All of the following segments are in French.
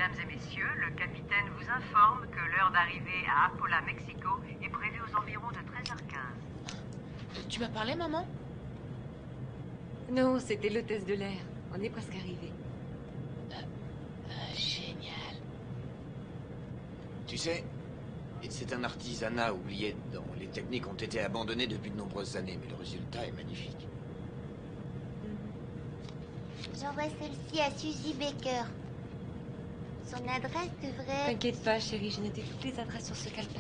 Mesdames et messieurs, le capitaine vous informe que l'heure d'arrivée à Apola, Mexico est prévue aux environs de 13h15. Tu m'as parlé, maman? Non, c'était l'hôtesse de l'air. On est presque arrivé. Génial. Tu sais, c'est un artisanat oublié dont les techniques ont été abandonnées depuis de nombreuses années, mais le résultat est magnifique. J'envoie celle-ci à Suzy Baker. Son adresse devrait... T'inquiète pas, chérie, j'ai noté toutes les adresses sur ce calepin.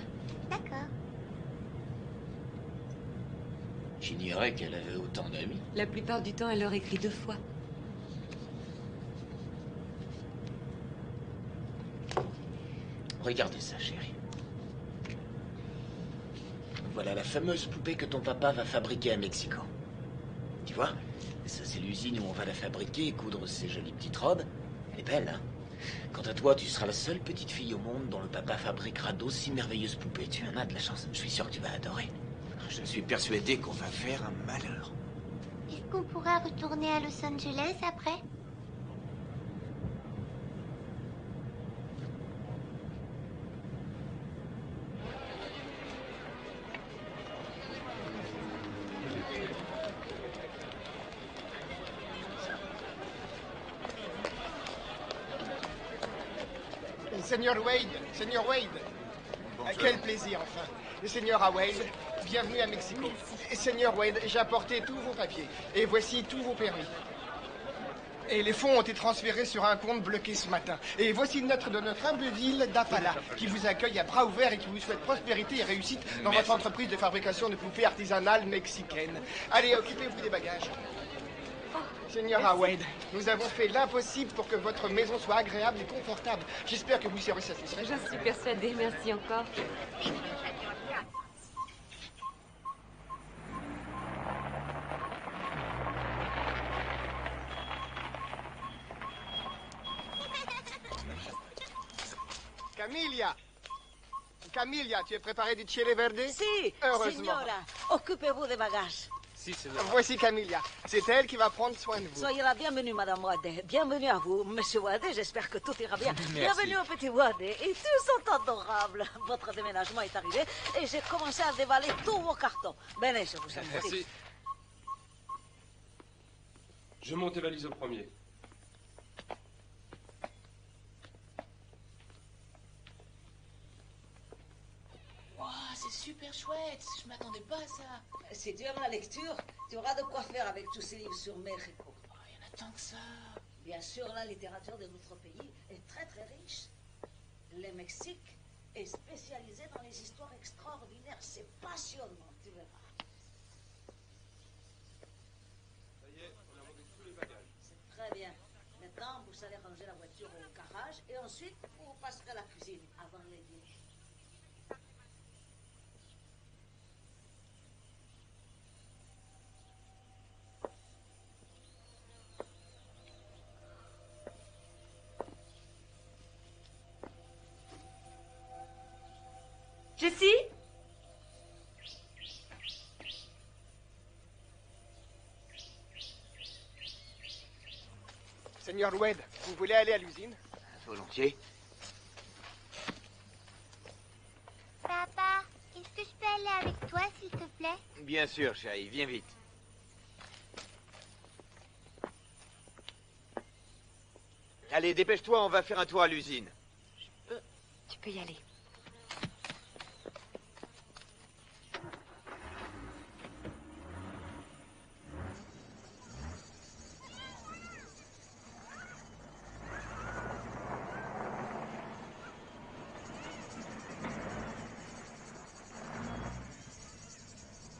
D'accord. J'ignorais qu'elle avait autant d'amis. La plupart du temps, elle leur écrit 2 fois. Regardez ça, chérie. Voilà la fameuse poupée que ton papa va fabriquer à Mexico. Tu vois? Ça, c'est l'usine où on va la fabriquer et coudre ces jolies petites robes. Elle est belle, hein? Quant à toi, tu seras la seule petite fille au monde dont le papa fabriquera d'aussi merveilleuses poupées. Tu en as de la chance. Je suis sûr que tu vas adorer. Je suis persuadé qu'on va faire un malheur. Est-ce qu'on pourra retourner à Los Angeles après? Seigneur Wade, quel plaisir enfin. Le Seigneur Wade, bienvenue à Mexico. Seigneur Wade, j'ai apporté tous vos papiers et voici tous vos permis. Et les fonds ont été transférés sur un compte bloqué ce matin. Et voici une lettre de notre humble ville d'Apala qui vous accueille à bras ouverts et qui vous souhaite prospérité et réussite dans votre entreprise de fabrication de poupées artisanales mexicaines. Allez, occupez-vous des bagages. Seigneur Wade, nous avons fait l'impossible pour que votre maison soit agréable et confortable. J'espère que vous serez satisfait. J'en suis persuadée, merci encore. Camilla, tu es préparée du chile verde? Si, heureusement. signora, occupez-vous des bagages. Si, señora. Voici Camilla. C'est elle qui va prendre soin de vous. Soyez la bienvenue, Madame Wade. Bienvenue à vous, Monsieur Wade. J'espère que tout ira bien. Merci. Bienvenue au petit Wade. Et tous sont adorables. Votre déménagement est arrivé et j'ai commencé à dévaler tous vos cartons. Venez, je vous en prie. Merci. Je monte tes valises au premier. Wow, c'est super chouette. Je m'attendais pas à ça. Si tu aimes la lecture, tu auras de quoi faire avec tous ces livres sur Mexico. Oh, il y en a tant que ça. Bien sûr, la littérature de notre pays est très très riche. Le Mexique est spécialisé dans les histoires extraordinaires. C'est passionnant, tu verras. Ça y est, on a monté tous les bagages. C'est très bien. Maintenant, vous allez ranger la voiture au garage et ensuite, vous passerez à la cuisine avant le dîner. Jessie? Seigneur Wade, vous voulez aller à l'usine? Volontiers. Papa, est-ce que je peux aller avec toi, s'il te plaît? Bien sûr, chérie, viens vite. Allez, dépêche-toi, on va faire un tour à l'usine. Tu peux y aller.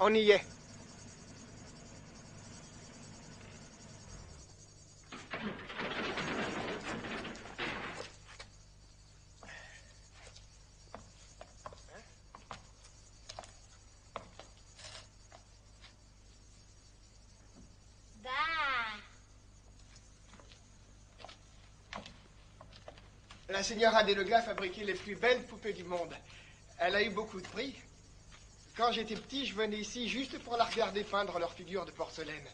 On y est. Bah. La señora Delega a fabriqué les plus belles poupées du monde. Elle a eu beaucoup de prix. Quand j'étais petit, je venais ici juste pour la regarder peindre leurs figures de porcelaine.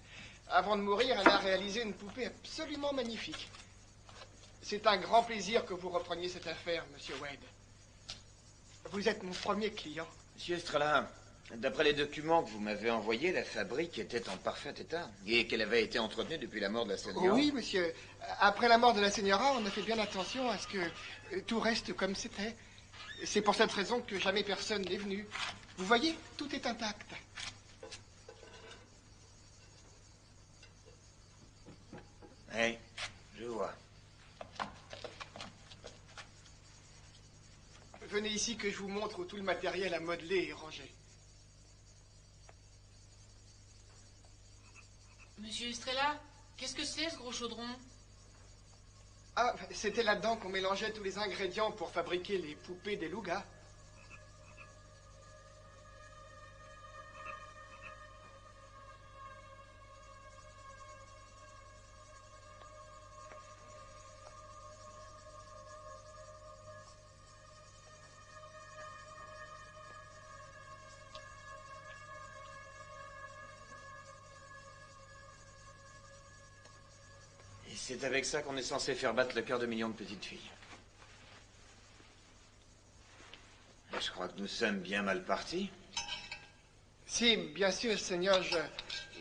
Avant de mourir, elle a réalisé une poupée absolument magnifique. C'est un grand plaisir que vous repreniez cette affaire, Monsieur Wade. Vous êtes mon premier client. Monsieur Estrella, d'après les documents que vous m'avez envoyés, la fabrique était en parfait état et qu'elle avait été entretenue depuis la mort de la Señora. Oui, monsieur. Après la mort de la Señora, on a fait bien attention à ce que tout reste comme c'était. C'est pour cette raison que jamais personne n'est venu. Vous voyez, tout est intact. Oui, je vois. Venez ici que je vous montre où tout le matériel à modeler est rangé. Monsieur Estrella, qu'est-ce que c'est ce gros chaudron? Ah, c'était là-dedans qu'on mélangeait tous les ingrédients pour fabriquer les poupées des Lugas. C'est avec ça qu'on est censé faire battre le cœur de millions de petites filles. Et je crois que nous sommes bien mal partis. Si, bien sûr, Seigneur,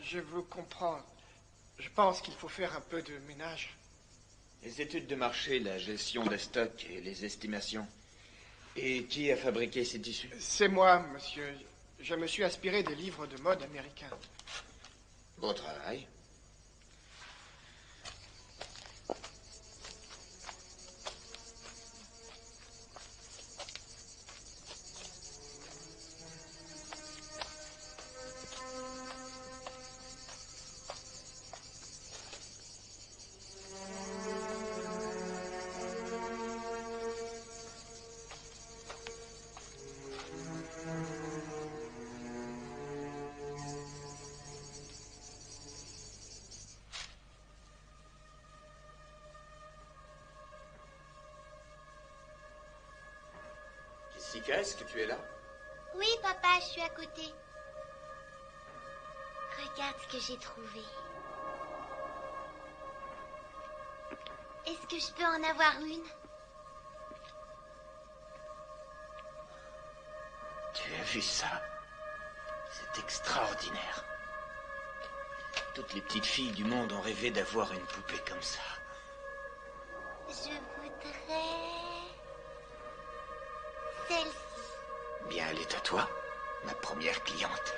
je vous comprends. Je pense qu'il faut faire un peu de ménage. Les études de marché, la gestion des stocks et les estimations. Et qui a fabriqué ces tissus? C'est moi, monsieur. Je me suis inspiré des livres de mode américains. Beau travail. Jessica, est-ce que tu es là? Oui, papa, je suis à côté. Regarde ce que j'ai trouvé. Est-ce que je peux en avoir une? Tu as vu ça? C'est extraordinaire. Toutes les petites filles du monde ont rêvé d'avoir une poupée comme ça. Je voudrais... celle-ci. Bien, elle est à toi, ma première cliente.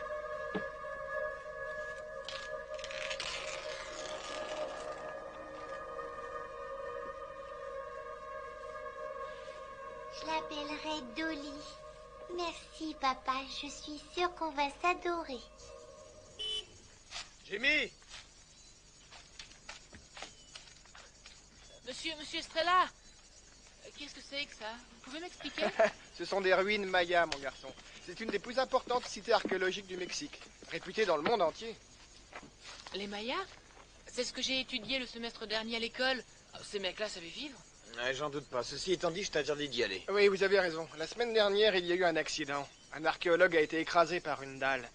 Je l'appellerai Dolly. Merci, papa. Je suis sûre qu'on va s'adorer. Jimmy! Monsieur Estrella, qu'est-ce que c'est que ça? Vous pouvez m'expliquer? Ce sont des ruines mayas, mon garçon. C'est une des plus importantes cités archéologiques du Mexique, réputée dans le monde entier. Les Mayas? C'est ce que j'ai étudié le semestre dernier à l'école. Ces mecs-là savaient vivre? J'en doute pas. Ceci étant dit, je t'interdis d'y aller. Oui, vous avez raison. La semaine dernière, il y a eu un accident. Un archéologue a été écrasé par une dalle.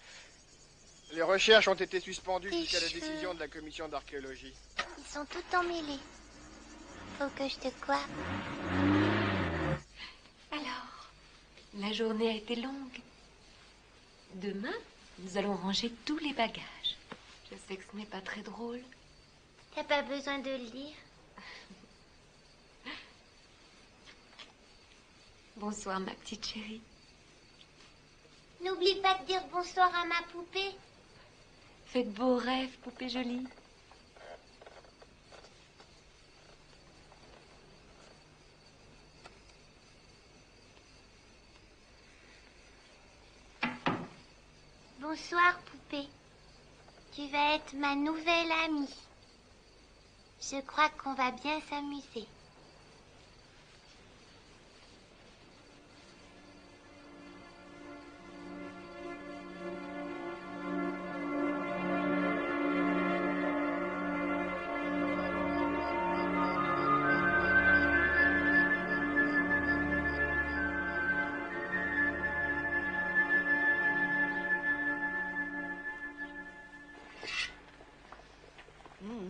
Les recherches ont été suspendues jusqu'à la décision de la commission d'archéologie. Ils sont tout emmêlés. Faut que je te coiffe. Alors, la journée a été longue. Demain, nous allons ranger tous les bagages. Je sais que ce n'est pas très drôle. T'as pas besoin de le dire. Bonsoir, ma petite chérie. N'oublie pas de dire bonsoir à ma poupée. Faites beaux rêves, poupée jolie. Bonsoir, poupée. Tu vas être ma nouvelle amie. Je crois qu'on va bien s'amuser.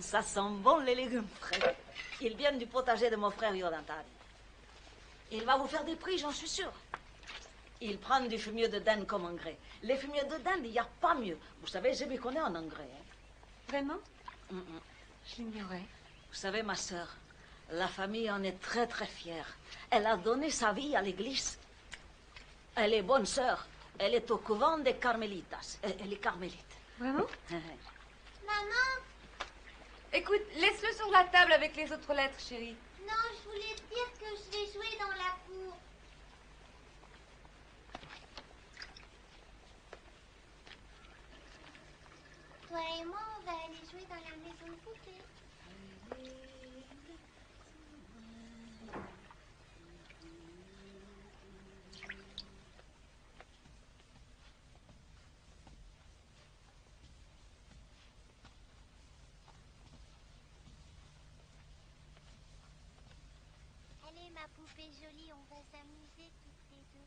Ça sent bon les légumes frais. Ils viennent du potager de mon frère Yodantari. Il va vous faire des prix, j'en suis sûre. Il prend du fumier de dinde comme engrais. Les fumiers de dinde, il n'y a pas mieux. Vous savez, je m'y connais en engrais. Hein. Vraiment? Je l'ignorais. Vous savez, ma sœur, la famille en est très très fière. Elle a donné sa vie à l'église. Elle est bonne sœur. Elle est au couvent des Carmélitas. Elle est carmélite. Vraiment? Maman, Écoute, laisse-le sur la table avec les autres lettres, chérie. non, je voulais te dire que je vais jouer dans la cour. Toi et moi, on va aller jouer dans la maison de poupée. Allez, ma poupée jolie, on va s'amuser toutes les deux.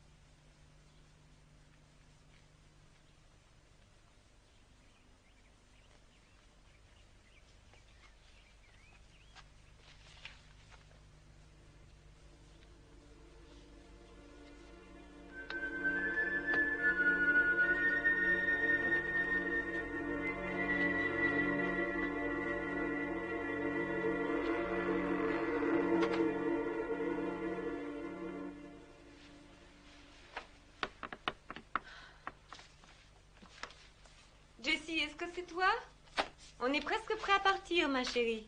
Jessie, est-ce que c'est toi? On est presque prêt à partir, ma chérie.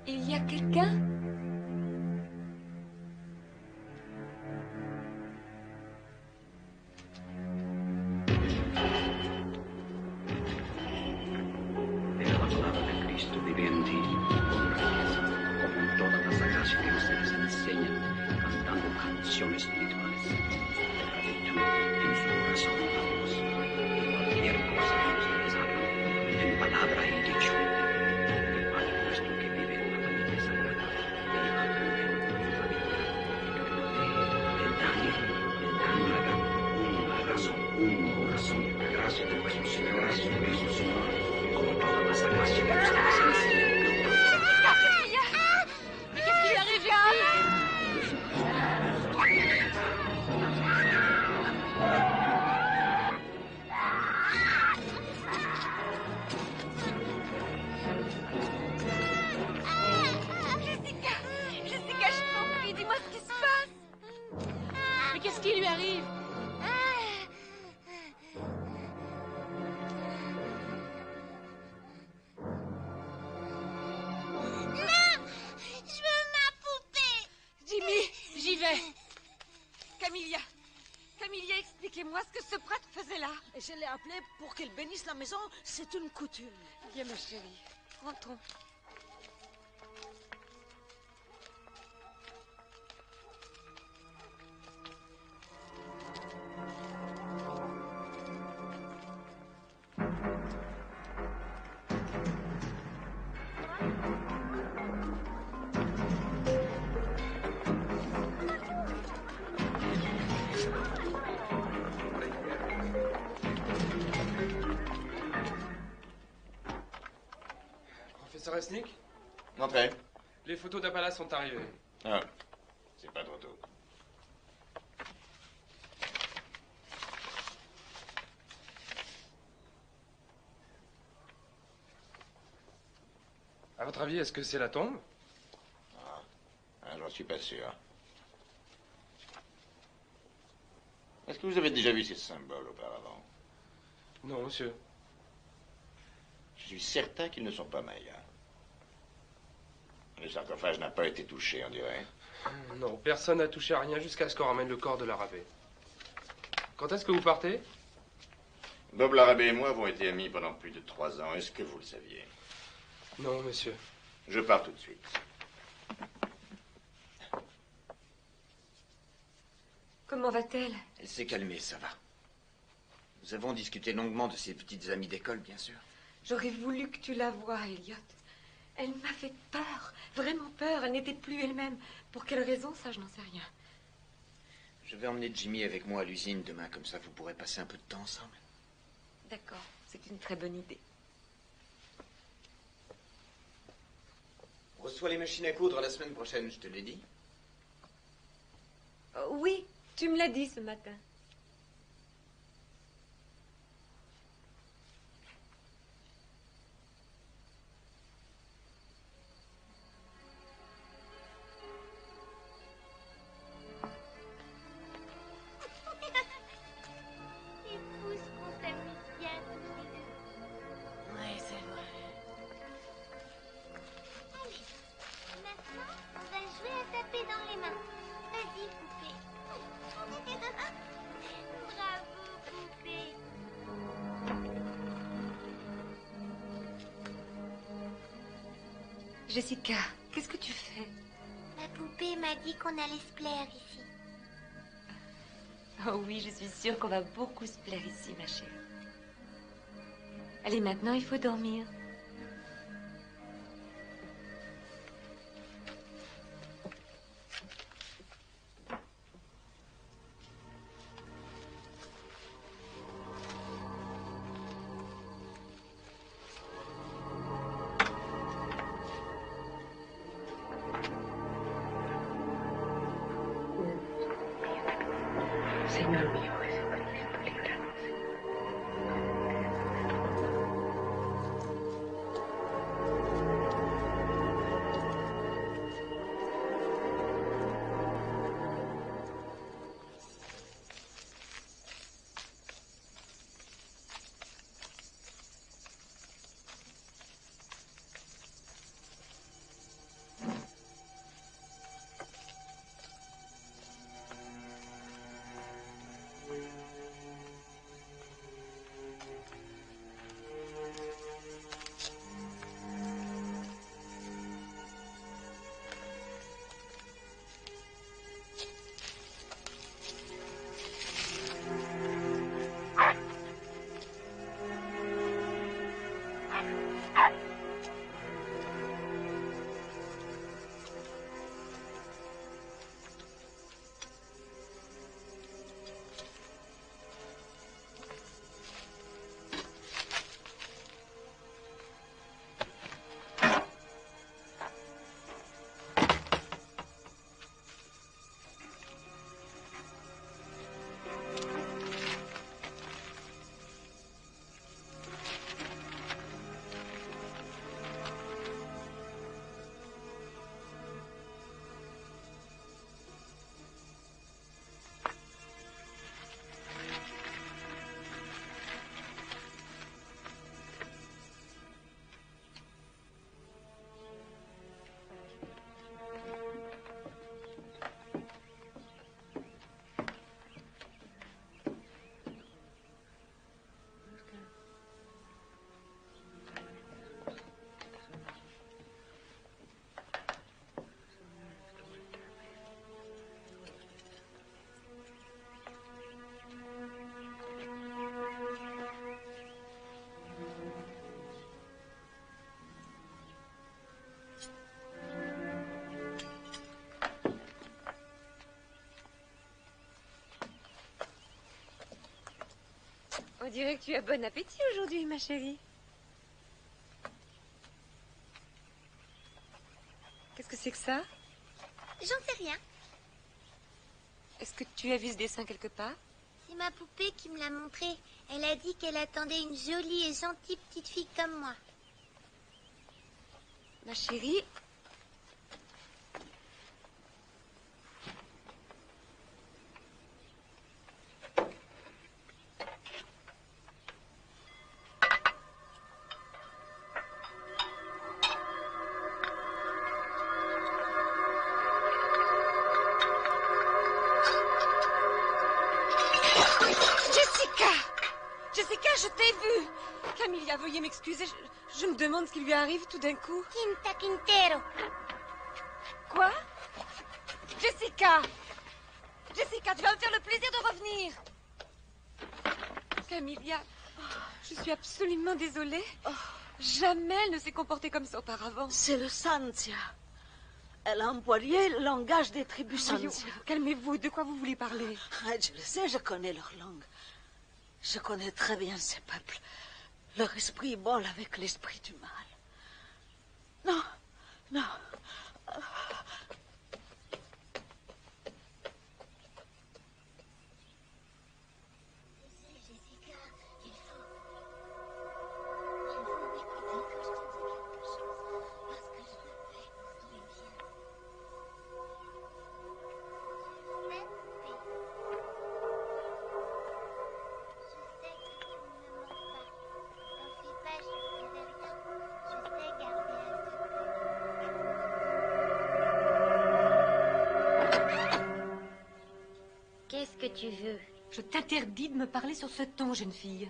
Il y a quelqu'un? Era la palabra de Cristo viviente con grandeza, como en todas las sagradas escrituras se enseñan, cantando canciones espirituales de gratitud en su corazón a Dios. Y cualquier cosa que ustedes hagan, en palabra y dicho, el Padre nuestro que vive en la familia sagrada, viva también en la vida. Le dan una razón, un corazón, gracias de nuestro Señor, gracias de nuestro Señor, como todas las sagradas que ustedes enseñan. Mais qu'est-ce qui lui arrive, Jessie? Jessica, je t'en prie, dis-moi ce qui se passe. Mais qu'est-ce qui lui arrive? Je veux ma poupée. Jimmy, J'y vais. Camilla, expliquez-moi ce que ce prêtre faisait là. Et je l'ai appelé pour qu'il bénisse la maison. C'est une coutume. Viens, ma chérie, rentrons. Professeur Esnick, Entrez. les photos d'Apala sont arrivées. Ah, c'est pas trop tôt. À votre avis, est-ce que c'est la tombe? J'en suis pas sûr. Est-ce que vous avez déjà vu ces symboles auparavant? Non, monsieur. Je suis certain qu'ils ne sont pas mayas. Le sarcophage n'a pas été touché, on dirait. Non, personne n'a touché à rien jusqu'à ce qu'on ramène le corps de l'arabé. Quand est-ce que vous partez? Bob Larabé et moi avons été amis pendant plus de 3 ans. Est-ce que vous le saviez? Non, monsieur. Je pars tout de suite. Comment va-t-elle? Elle s'est calmée, ça va. Nous avons discuté longuement de ses petites amies d'école, bien sûr. J'aurais voulu que tu la voies, Elliot. Elle m'a fait peur, vraiment peur. Elle n'était plus elle-même. Pour quelle raison, ça, je n'en sais rien. Je vais emmener Jimmy avec moi à l'usine demain, comme ça vous pourrez passer un peu de temps ensemble. D'accord, c'est une très bonne idée. On reçoit les machines à coudre la semaine prochaine, je te l'ai dit. Oui, tu me l'as dit ce matin. Jessica, qu'est-ce que tu fais? La poupée m'a dit qu'on allait se plaire ici. Oh oui, je suis sûre qu'on va beaucoup se plaire ici, ma chérie. Allez, maintenant, il faut dormir. Señor mío, On dirait que tu as bon appétit aujourd'hui, ma chérie. Qu'est-ce que c'est que ça? J'en sais rien. Est-ce que tu as vu ce dessin quelque part? C'est ma poupée qui me l'a montré. Elle a dit qu'elle attendait une jolie et gentille petite fille comme moi. Ma chérie, Jessica, je t'ai vue. Camilla, veuillez m'excuser. Je me demande ce qui lui arrive tout d'un coup. Quinta Quintero. Quoi? Jessica! Jessica, tu vas me faire le plaisir de revenir. Camilla, je suis absolument désolée. Jamais elle ne s'est comportée comme ça auparavant. C'est le Santia. Elle a employé le langage des tribus Voyons, Santia. calmez-vous, de quoi vous voulez parler? Je le sais, je connais leur langue. Je connais très bien ces peuples. Leur esprit vole avec l'esprit du mal. Non, non. Qu'est-ce que tu veux? Je t'interdis de me parler sur ce ton, jeune fille.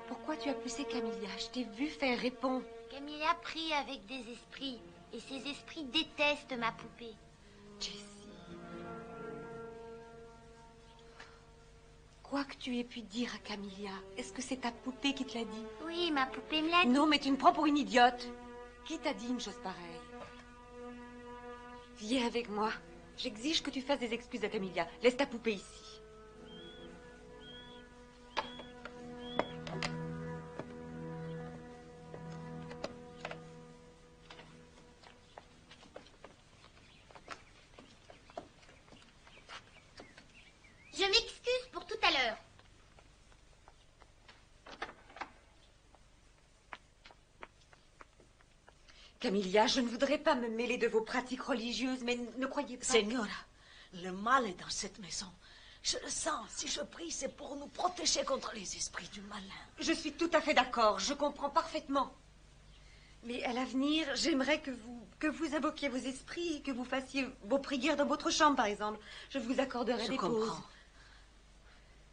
Pourquoi tu as poussé Camilla? Je t'ai vu faire répondre. Camilla prie avec des esprits. Et ces esprits détestent ma poupée. Jessie. Quoi que tu aies pu dire à Camilla, est-ce que c'est ta poupée qui te l'a dit? Oui, ma poupée me l'a dit. Non, mais tu me prends pour une idiote. Qui t'a dit une chose pareille? Viens avec moi. J'exige que tu fasses des excuses à Camilla. Laisse ta poupée ici. Je m'excuse pour tout à l'heure. Camilla, je ne voudrais pas me mêler de vos pratiques religieuses, mais ne croyez pas... Señora, le mal est dans cette maison. Je le sens. Si je prie, c'est pour nous protéger contre les esprits du malin. Je suis tout à fait d'accord. Je comprends parfaitement. Mais à l'avenir, j'aimerais que vous invoquiez vos esprits, que vous fassiez vos prières dans votre chambre, par exemple. Je vous accorderai des pauses. Je comprends.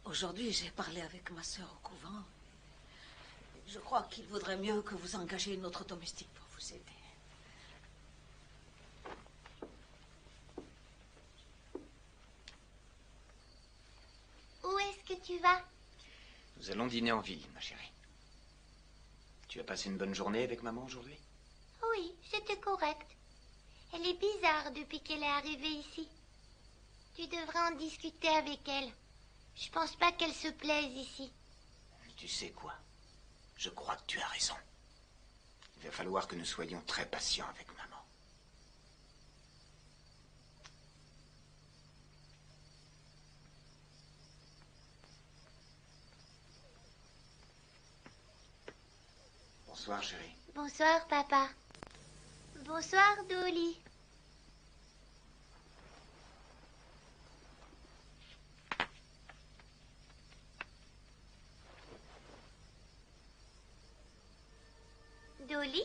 Aujourd'hui, j'ai parlé avec ma sœur au couvent. Je crois qu'il vaudrait mieux que vous engagiez une autre domestique pour vous aider. Où est-ce que tu vas? Nous allons dîner en ville, ma chérie. Tu as passé une bonne journée avec maman aujourd'hui? Oui, c'était correct. Elle est bizarre depuis qu'elle est arrivée ici. Tu devrais en discuter avec elle. Je pense pas qu'elle se plaise ici. Tu sais quoi? Je crois que tu as raison. Il va falloir que nous soyons très patients avec maman. Bonsoir, chérie. Bonsoir, papa. Bonsoir, Dolly. Dolly?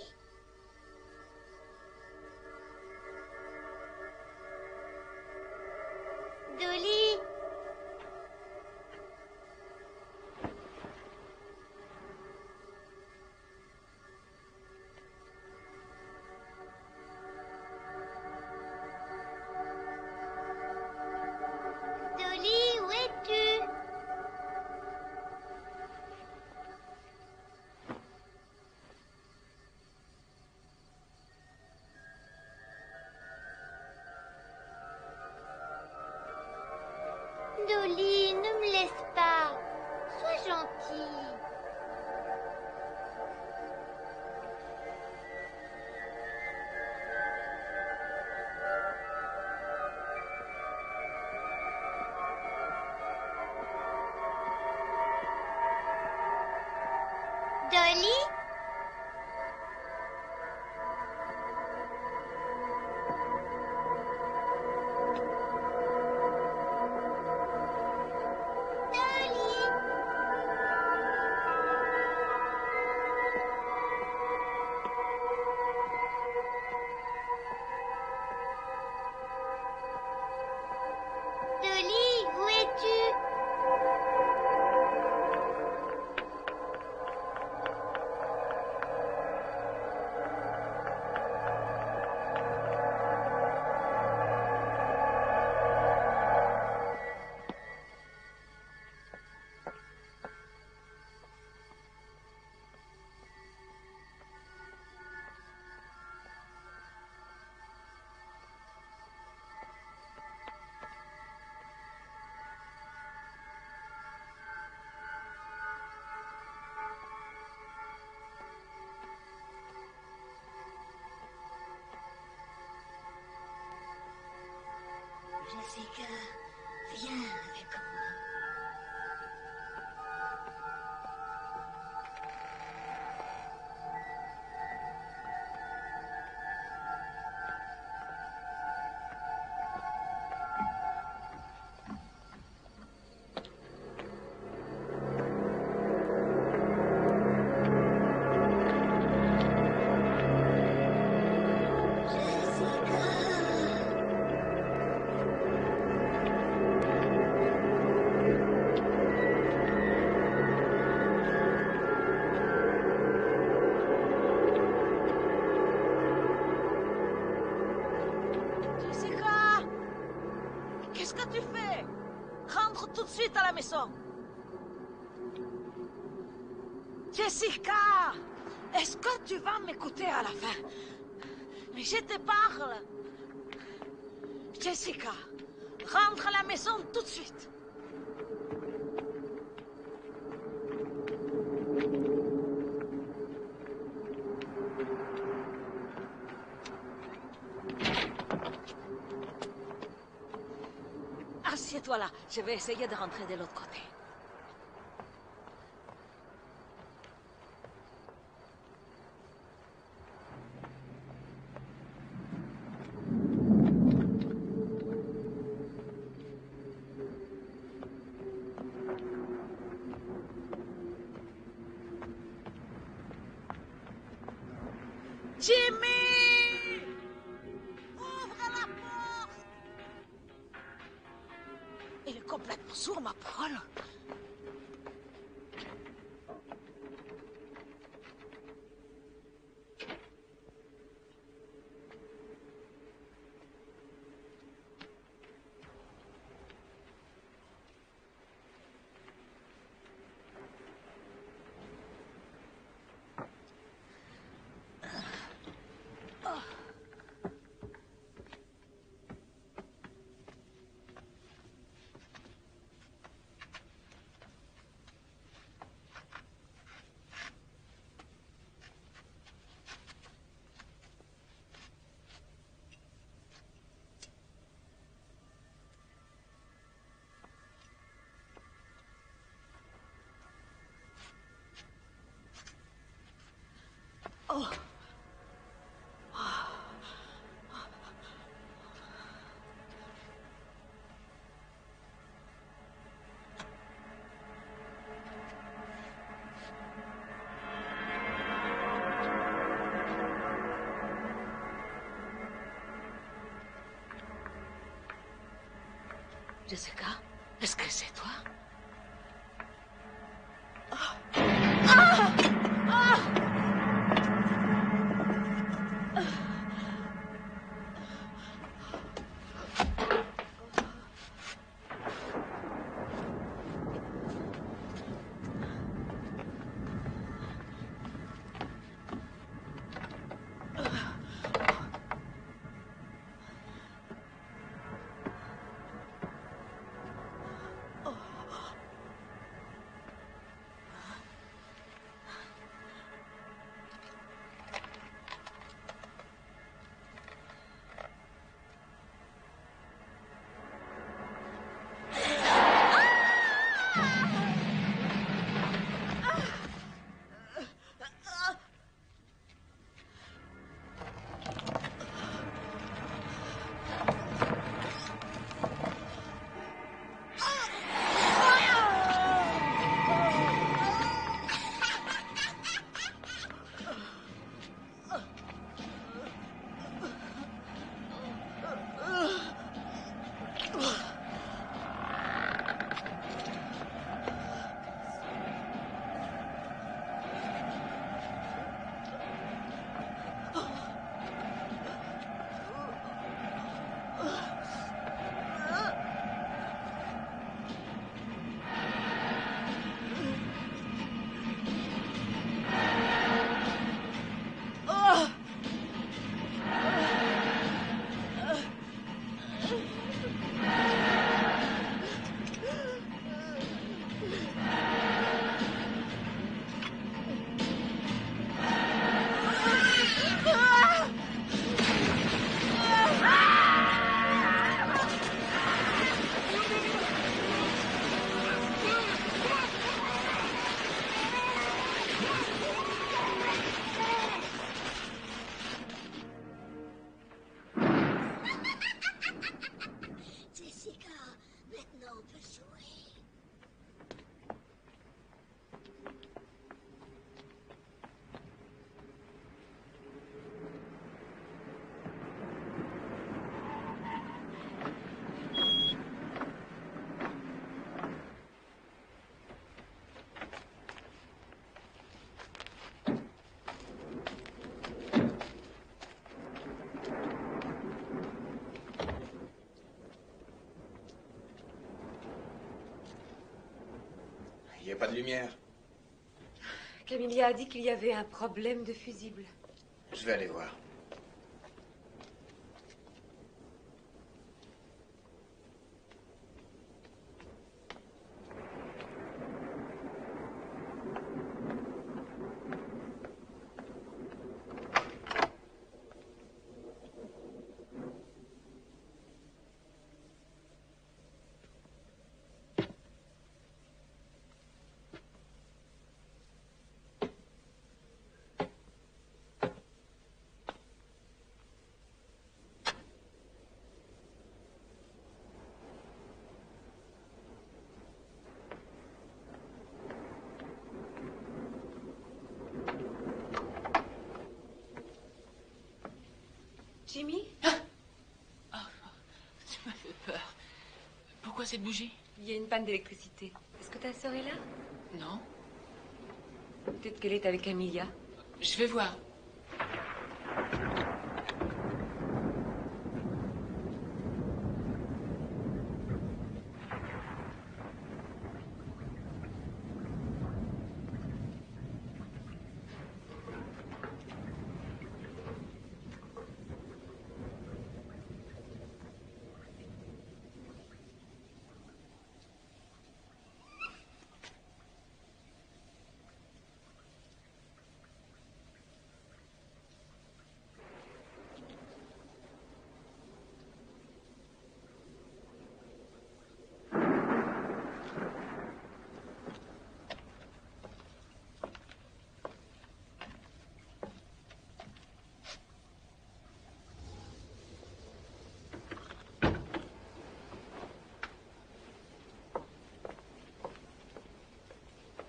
Dolly? Dolly, où es-tu? Dolly, ne me laisse pas. Sois gentille. Dolly? Dolly, où es-tu? Jessica, viens avec moi. Jessica! Qu'est-ce que tu fais? Rentre tout de suite à la maison. Jessica! Est-ce que tu vas m'écouter à la fin? Mais je te parle. Jessica, rentre à la maison tout de suite. Assieds-toi là, je vais essayer de rentrer de l'autre côté. Jimmy! Ouvre la porte! Il est complètement sourd, ma parole. Oh. Jessica, est-ce que c'est toi? Il n'y a pas de lumière. Camilla a dit qu'il y avait un problème de fusible. Je vais aller voir. Jimmy? Tu m'as fait peur. Pourquoi cette bougie? Il y a une panne d'électricité. Est-ce que ta sœur est là? Non. Peut-être qu'elle est avec Camilla. Je vais voir.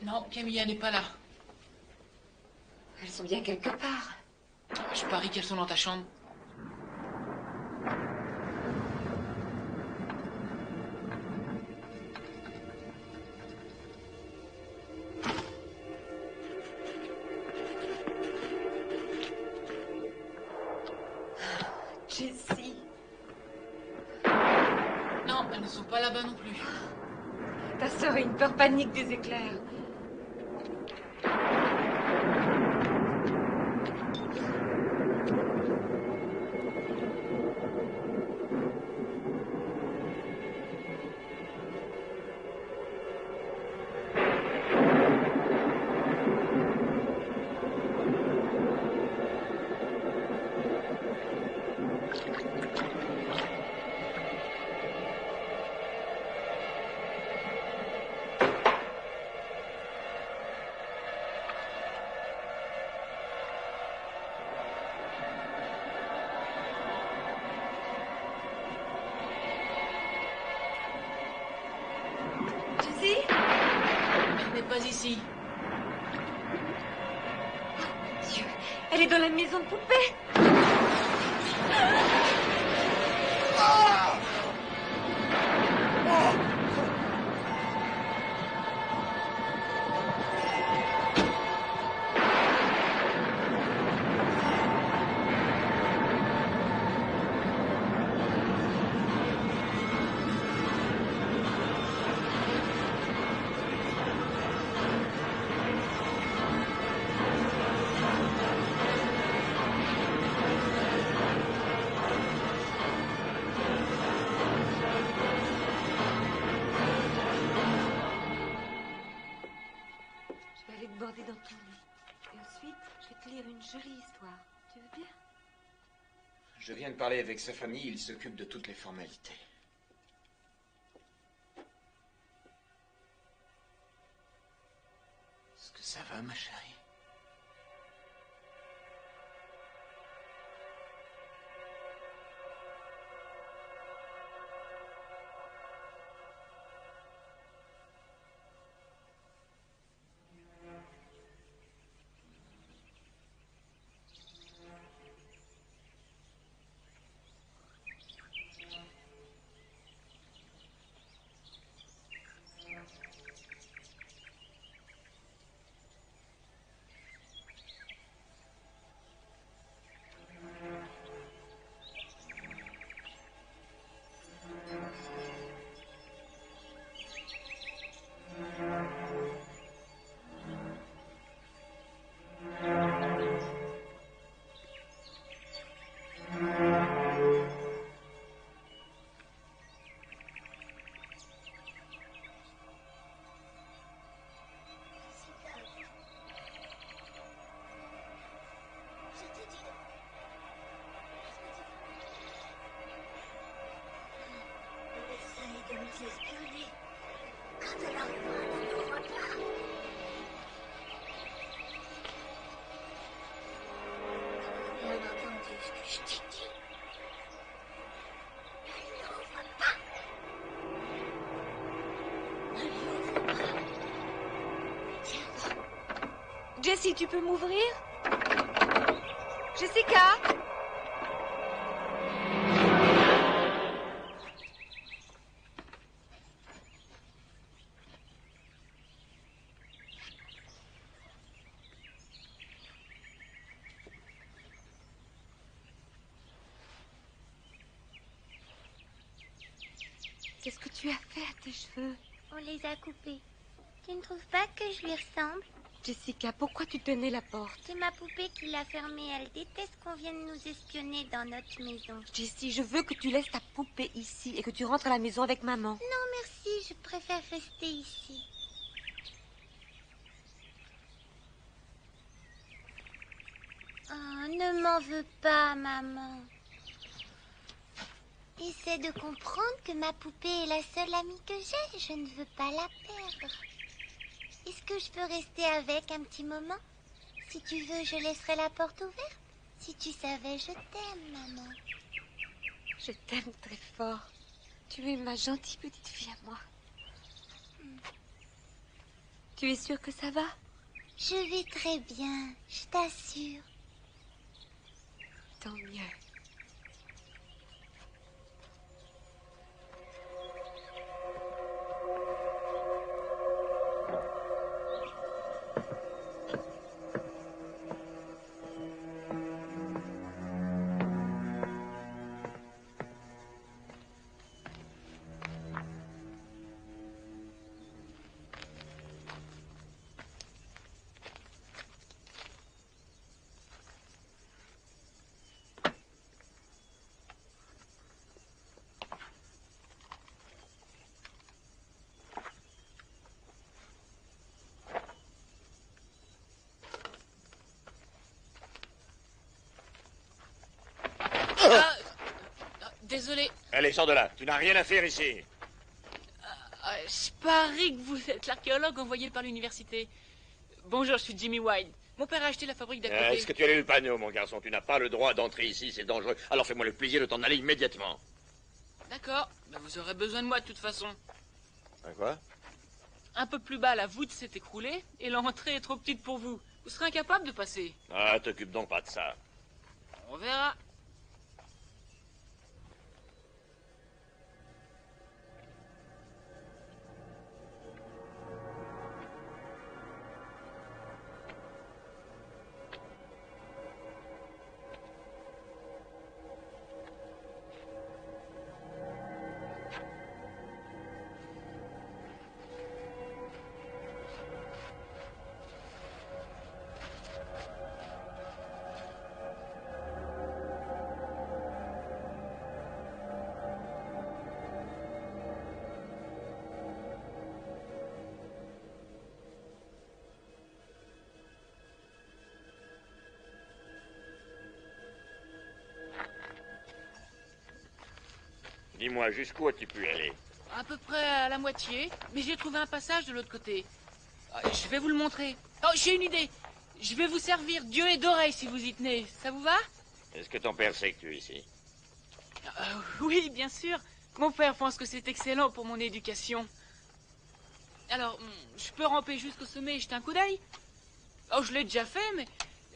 Non, Camilla n'est pas là. Elles sont bien quelque part. Je parie qu'elles sont dans ta chambre. Jessie. Non, elles ne sont pas là-bas non plus. Ta sœur a une peur panique des éclairs. Elle n'est pas ici. Dieu, elle est dans la maison de poupée. Je vais aller te border dans ton lit. Et ensuite, je vais te lire une jolie histoire. Tu veux bien? Je viens de parler avec sa famille, il s'occupe de toutes les formalités. Est-ce que ça va, ma chérie? Jessie, tu peux m'ouvrir? Jessica? Qu'est-ce que tu as fait à tes cheveux? On les a coupés. Tu ne trouves pas que je lui ressemble? Jessica, pourquoi tu tenais la porte? C'est ma poupée qui l'a fermée. Elle déteste qu'on vienne nous espionner dans notre maison. Jessie, je veux que tu laisses ta poupée ici et que tu rentres à la maison avec maman. Non, merci. Je préfère rester ici. Oh, ne m'en veux pas, maman. Essaie de comprendre que ma poupée est la seule amie que j'ai. Je ne veux pas la perdre. Est-ce que je peux rester avec un petit moment? Si tu veux, je laisserai la porte ouverte. Si tu savais, je t'aime, maman. Je t'aime très fort. Tu es ma gentille petite fille à moi. Tu es sûre que ça va? Je vais très bien, je t'assure. Tant mieux. Désolé. Allez, sors de là. Tu n'as rien à faire ici. Je parie que vous êtes l'archéologue envoyé par l'université. Bonjour, je suis Jimmy White. Mon père a acheté la fabrique d'à côté. Est-ce que tu as lu le panneau, mon garçon? Tu n'as pas le droit d'entrer ici, c'est dangereux. Alors fais-moi le plaisir de t'en aller immédiatement. D'accord. Ben, vous aurez besoin de moi de toute façon. Quoi? Un peu plus bas, la voûte s'est écroulée et l'entrée est trop petite pour vous. Vous serez incapable de passer. Ah, t'occupe donc pas de ça. On verra. Dis-moi, jusqu'où as-tu pu aller? À peu près à la moitié, mais j'ai trouvé un passage de l'autre côté. Je vais vous le montrer. Oh, j'ai une idée. Je vais vous servir d'yeux et d'oreilles si vous y tenez. Ça vous va? Est-ce que ton père sait que tu es ici? Oui, bien sûr. Mon père pense que c'est excellent pour mon éducation. Alors, je peux ramper jusqu'au sommet et jeter un coup d'œil? Oh, je l'ai déjà fait, mais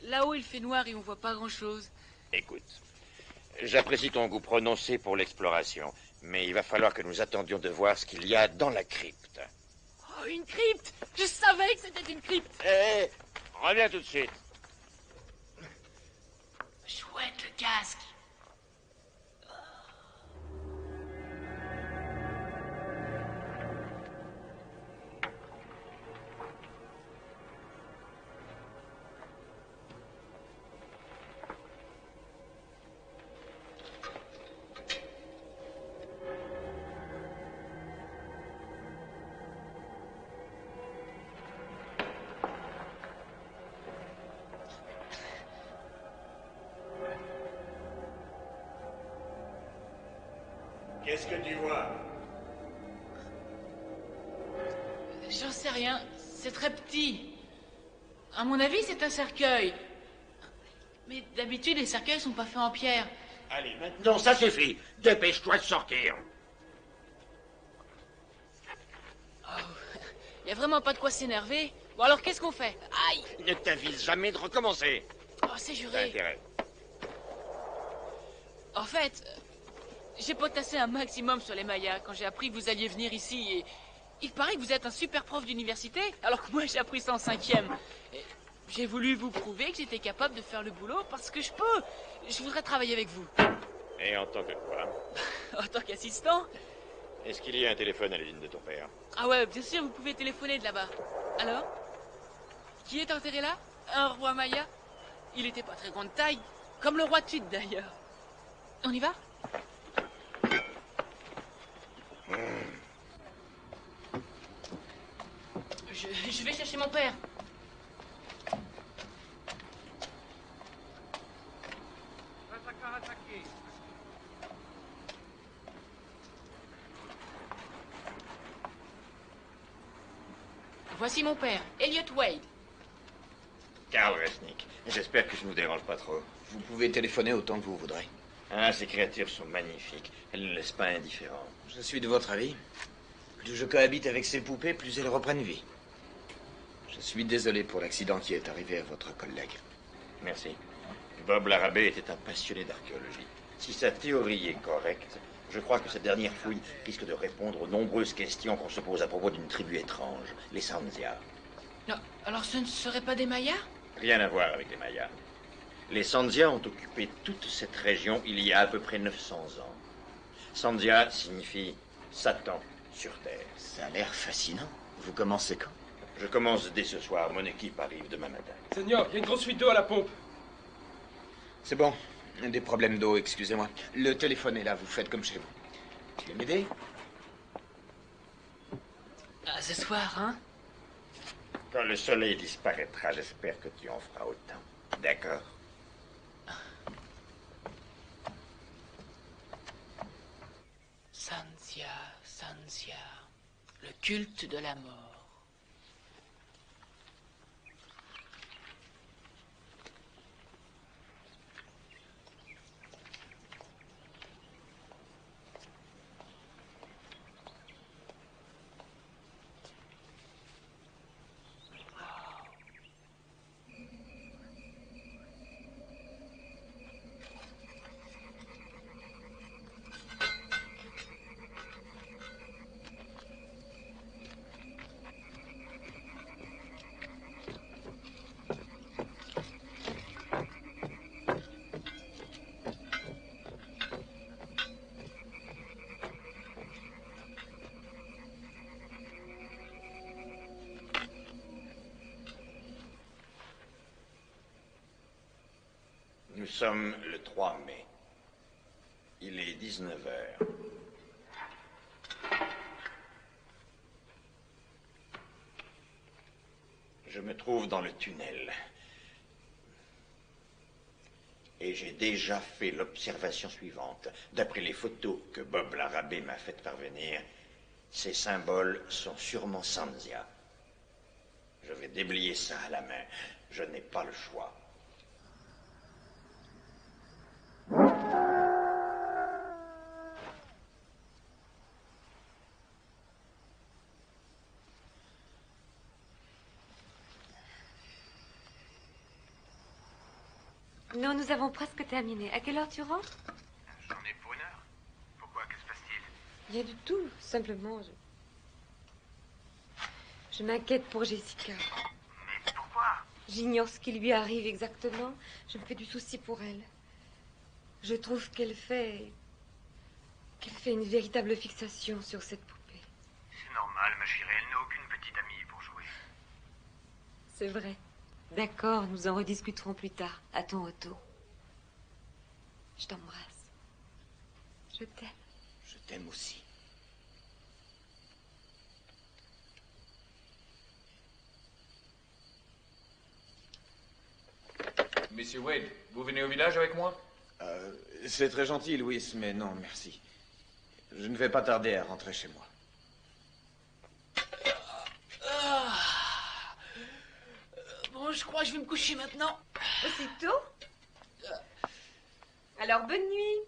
là-haut il fait noir et on voit pas grand-chose. Écoute, j'apprécie ton goût prononcé pour l'exploration, mais il va falloir que nous attendions de voir ce qu'il y a dans la crypte. Oh, une crypte! Je savais que c'était une crypte! Hé, reviens tout de suite. Chouette, le casque! Qu'est-ce que tu vois? J'en sais rien. C'est très petit. À mon avis, c'est un cercueil. Mais d'habitude, les cercueils sont pas faits en pierre. Allez, maintenant, ça suffit. Dépêche-toi de sortir. Oh, Y a vraiment pas de quoi s'énerver. Bon, alors qu'est-ce qu'on fait? Aïe! Ne t'avise jamais de recommencer. Oh, c'est T'as juré. intérêt. En fait, j'ai potassé un maximum sur les Mayas quand j'ai appris que vous alliez venir ici et... Il paraît que vous êtes un super prof d'université, alors que moi j'ai appris ça en 5e. Et j'ai voulu vous prouver que j'étais capable de faire le boulot parce que je peux. Je voudrais travailler avec vous. Et en tant que quoi? En tant qu'assistant? Est-ce qu'il y a un téléphone à l'usine de ton père? Ah ouais, bien sûr, vous pouvez téléphoner de là-bas. Alors? Qui est enterré là? Un roi Maya? Il était pas très grande taille, comme le roi Tut d'ailleurs. On y va? Je vais chercher mon père. Voici mon père, Elliot Wade. Carl Resnick. J'espère que je ne vous dérange pas trop. Vous pouvez téléphoner autant que vous voudrez. Ah, ces créatures sont magnifiques. Elles ne laissent pas indifférent. Je suis de votre avis. Plus je cohabite avec ces poupées, plus elles reprennent vie. Je suis désolé pour l'accident qui est arrivé à votre collègue. Merci. Bob Larrabee était un passionné d'archéologie. Si sa théorie est correcte, je crois que cette dernière fouille risque de répondre aux nombreuses questions qu'on se pose à propos d'une tribu étrange, les Sandia. Non, alors ce ne seraient pas des Mayas? Rien à voir avec les Mayas. Les Sandia ont occupé toute cette région il y a à peu près 900 ans. Sandia signifie Satan sur Terre. Ça a l'air fascinant. Vous commencez quand? Je commence dès ce soir. Mon équipe arrive demain matin. Seigneur, il y a une grosse fuite d'eau à la pompe. C'est bon. Des problèmes d'eau, excusez-moi. Le téléphone est là, vous faites comme chez vous. Tu veux m'aider? Ah, ce soir, hein? Quand le soleil disparaîtra, j'espère que tu en feras autant. D'accord? Sanzia, Sanzia, le culte de la mort. Nous sommes le 3 mai. Il est 19 heures. Je me trouve dans le tunnel. Et j'ai déjà fait l'observation suivante. D'après les photos que Bob Larrabee m'a faites parvenir, ces symboles sont sûrement Sanzia. Je vais déblayer ça à la main. Je n'ai pas le choix. Non, nous avons presque terminé. À quelle heure tu rentres? J'en ai pour une heure. Pourquoi? Que se passe-t-il? Rien du tout. Simplement, je m'inquiète pour Jessica. Mais pourquoi? J'ignore ce qui lui arrive exactement. Je me fais du souci pour elle. Je trouve qu'elle fait une véritable fixation sur cette poupée. C'est normal, ma chérie. Elle n'a aucune petite amie pour jouer. C'est vrai. D'accord, nous en rediscuterons plus tard, à ton retour. Je t'embrasse. Je t'aime. Je t'aime aussi. Monsieur Wade, vous venez au village avec moi? C'est très gentil, Louis, mais non, merci. Je ne vais pas tarder à rentrer chez moi. Bon, je crois que je vais me coucher maintenant. Aussitôt? Alors, bonne nuit.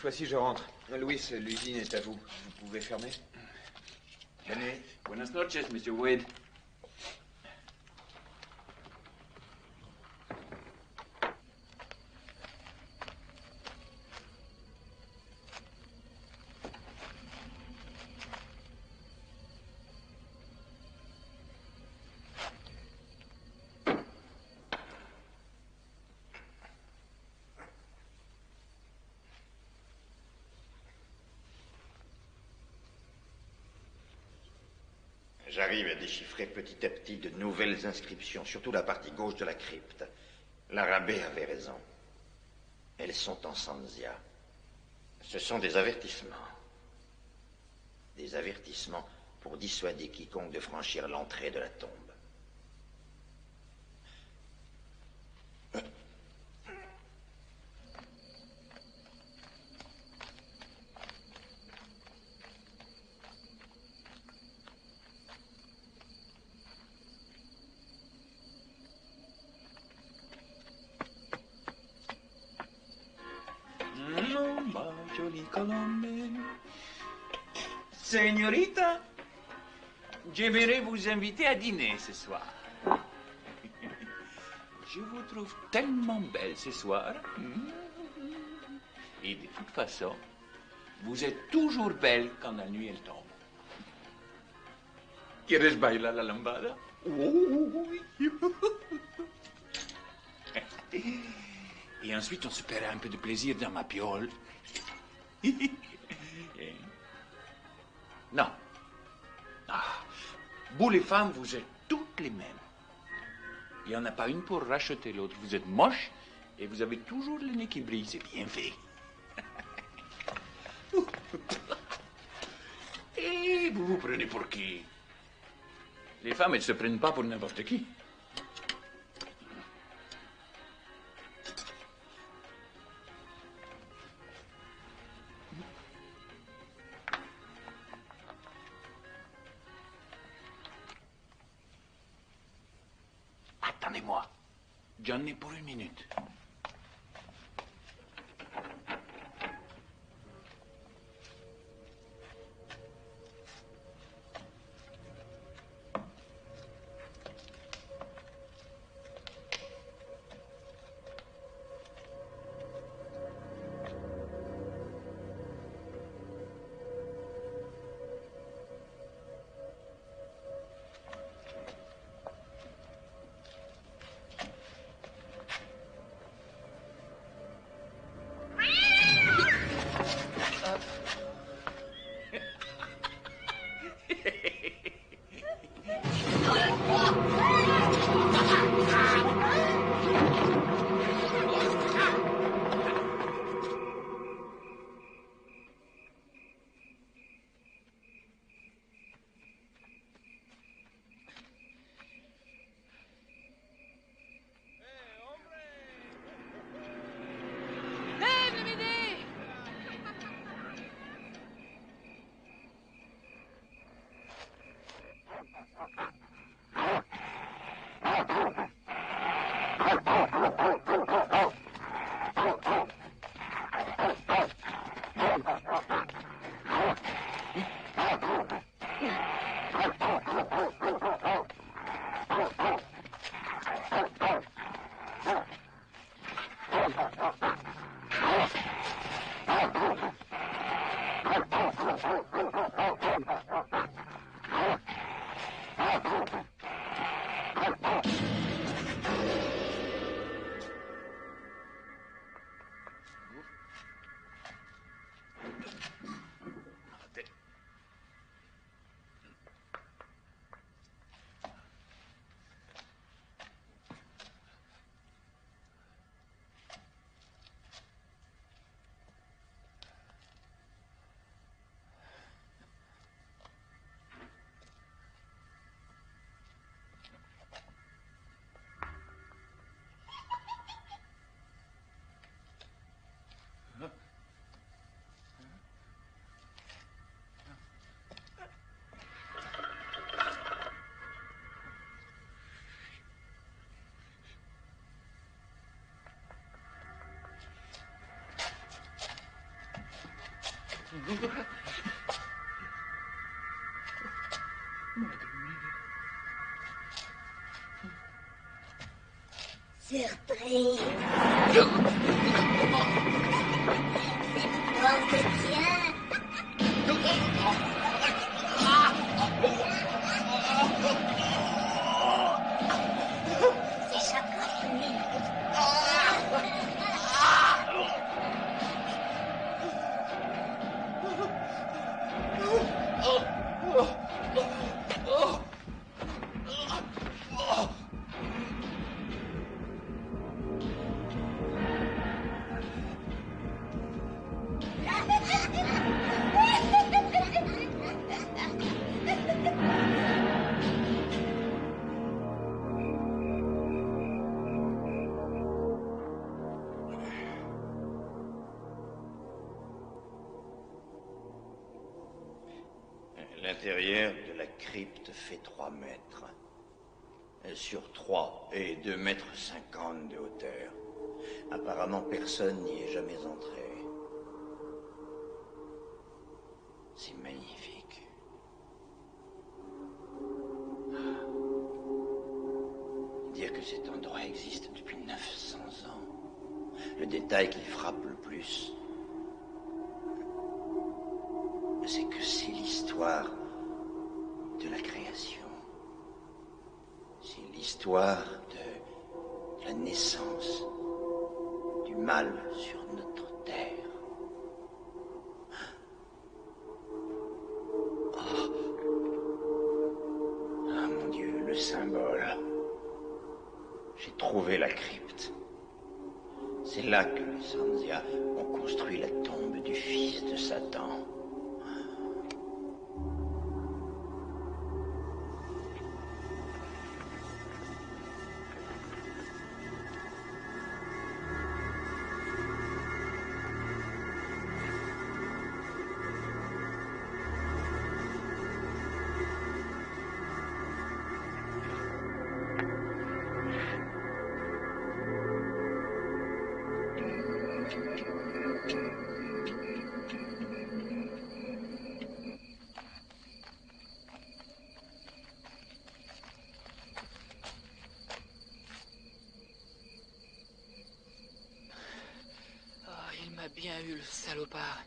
fois-ci, je rentre. Louis, l'usine est à vous. Vous pouvez fermer? Bonne nuit. Buenas noches, Monsieur Wade. J'arrive à déchiffrer petit à petit de nouvelles inscriptions, surtout la partie gauche de la crypte. L'arabé avait raison. Elles sont en Sanzia. Ce sont des avertissements. Des avertissements pour dissuader quiconque de franchir l'entrée de la tombe. Ma jolie Colombe. Señorita, j'aimerais vous inviter à dîner ce soir. Je vous trouve tellement belle ce soir. Et de toute façon, vous êtes toujours belle quand la nuit elle tombe. ¿Quieres bailar la lambada? Et ensuite, on se fera un peu de plaisir dans ma piole. Non. Ah, vous les femmes, vous êtes toutes les mêmes. Il n'y en a pas une pour racheter l'autre. Vous êtes moche et vous avez toujours le nez qui brille. C'est bien fait. Et vous vous prenez pour qui? Les femmes, elles se prennent pas pour n'importe qui. Attendez-moi. J'en ai pour une minute. Surprise. Entretien. C'est chocolat. L'intérieur de la crypte fait 3 mètres. Sur 3 et 2,50 mètres de hauteur. Apparemment, personne n'y est jamais entré. C'est magnifique. Dire que cet endroit existe depuis 900 ans. Le détail qui frappe le plus, c'est que c'est l'histoire de la création. C'est l'histoire de la naissance du mal sur notre terre. Ah mon Dieu, le symbole. J'ai trouvé la crypte. C'est là que les Sanzia ont construit la tombe du fils de Satan. Bien eu, le salopard.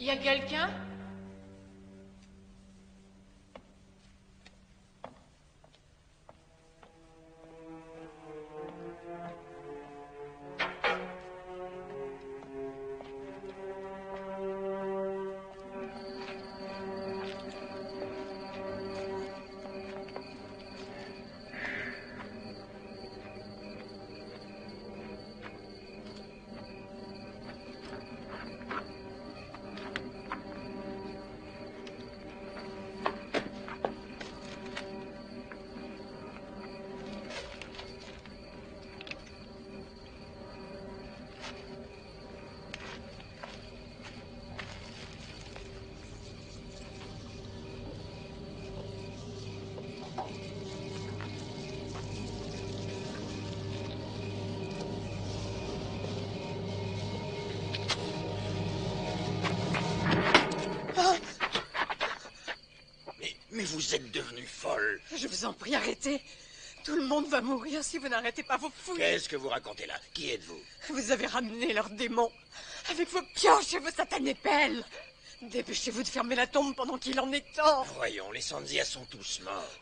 Il y a quelqu'un? Mais vous êtes devenue folle. Je vous en prie, arrêtez. Tout le monde va mourir si vous n'arrêtez pas vos fouilles. Qu'est-ce que vous racontez là? Qui êtes-vous? Vous avez ramené leurs démons avec vos pioches et vos satanées pelles. Dépêchez-vous de fermer la tombe pendant qu'il en est temps. Voyons, les Sanzia sont tous morts.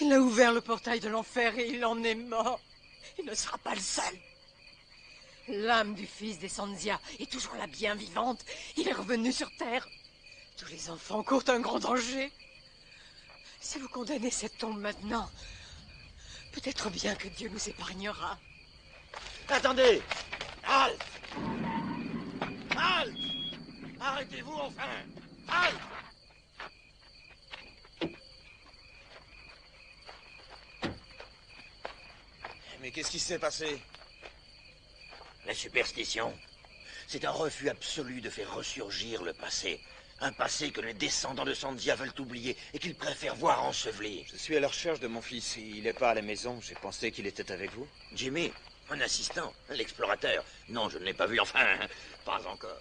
Il a ouvert le portail de l'enfer et il en est mort. Il ne sera pas le seul. L'âme du fils des Sanzia est toujours la bien vivante. Il est revenu sur Terre. Tous les enfants courent un grand danger. Si vous condamnez cette tombe maintenant, peut-être bien que Dieu nous épargnera. Attendez! Halte! Halte! Arrêtez-vous enfin! Halte! Mais qu'est-ce qui s'est passé? La superstition. C'est un refus absolu de faire ressurgir le passé. Un passé que les descendants de Sanzia veulent oublier et qu'ils préfèrent voir enseveli. Je suis à la recherche de mon fils. Il n'est pas à la maison. J'ai pensé qu'il était avec vous. Jimmy, un assistant, l'explorateur. Non, je ne l'ai pas vu, enfin, pas encore.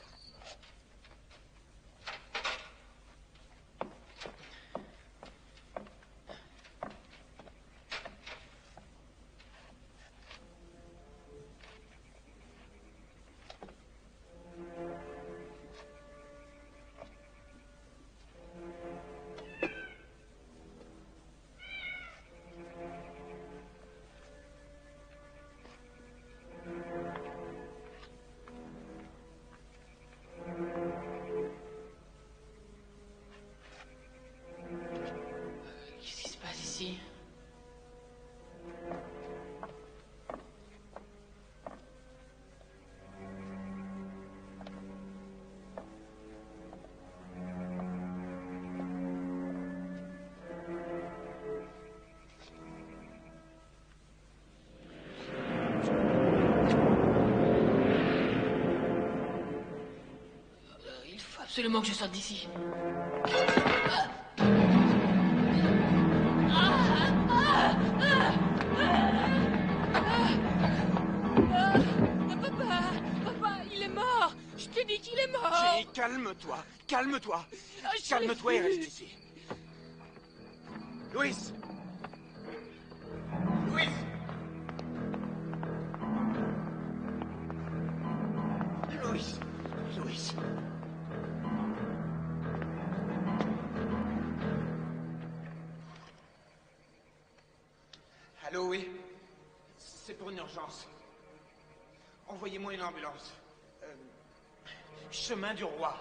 Absolument que je sorte d'ici. Papa, il est mort. Je t'ai dit qu'il est mort. Jenny, calme-toi, calme-toi. Calme-toi et reste ici. Louis! Louis! Louis! Louis! Allô, oui? C'est pour une urgence. Envoyez-moi une ambulance. Chemin du Roi.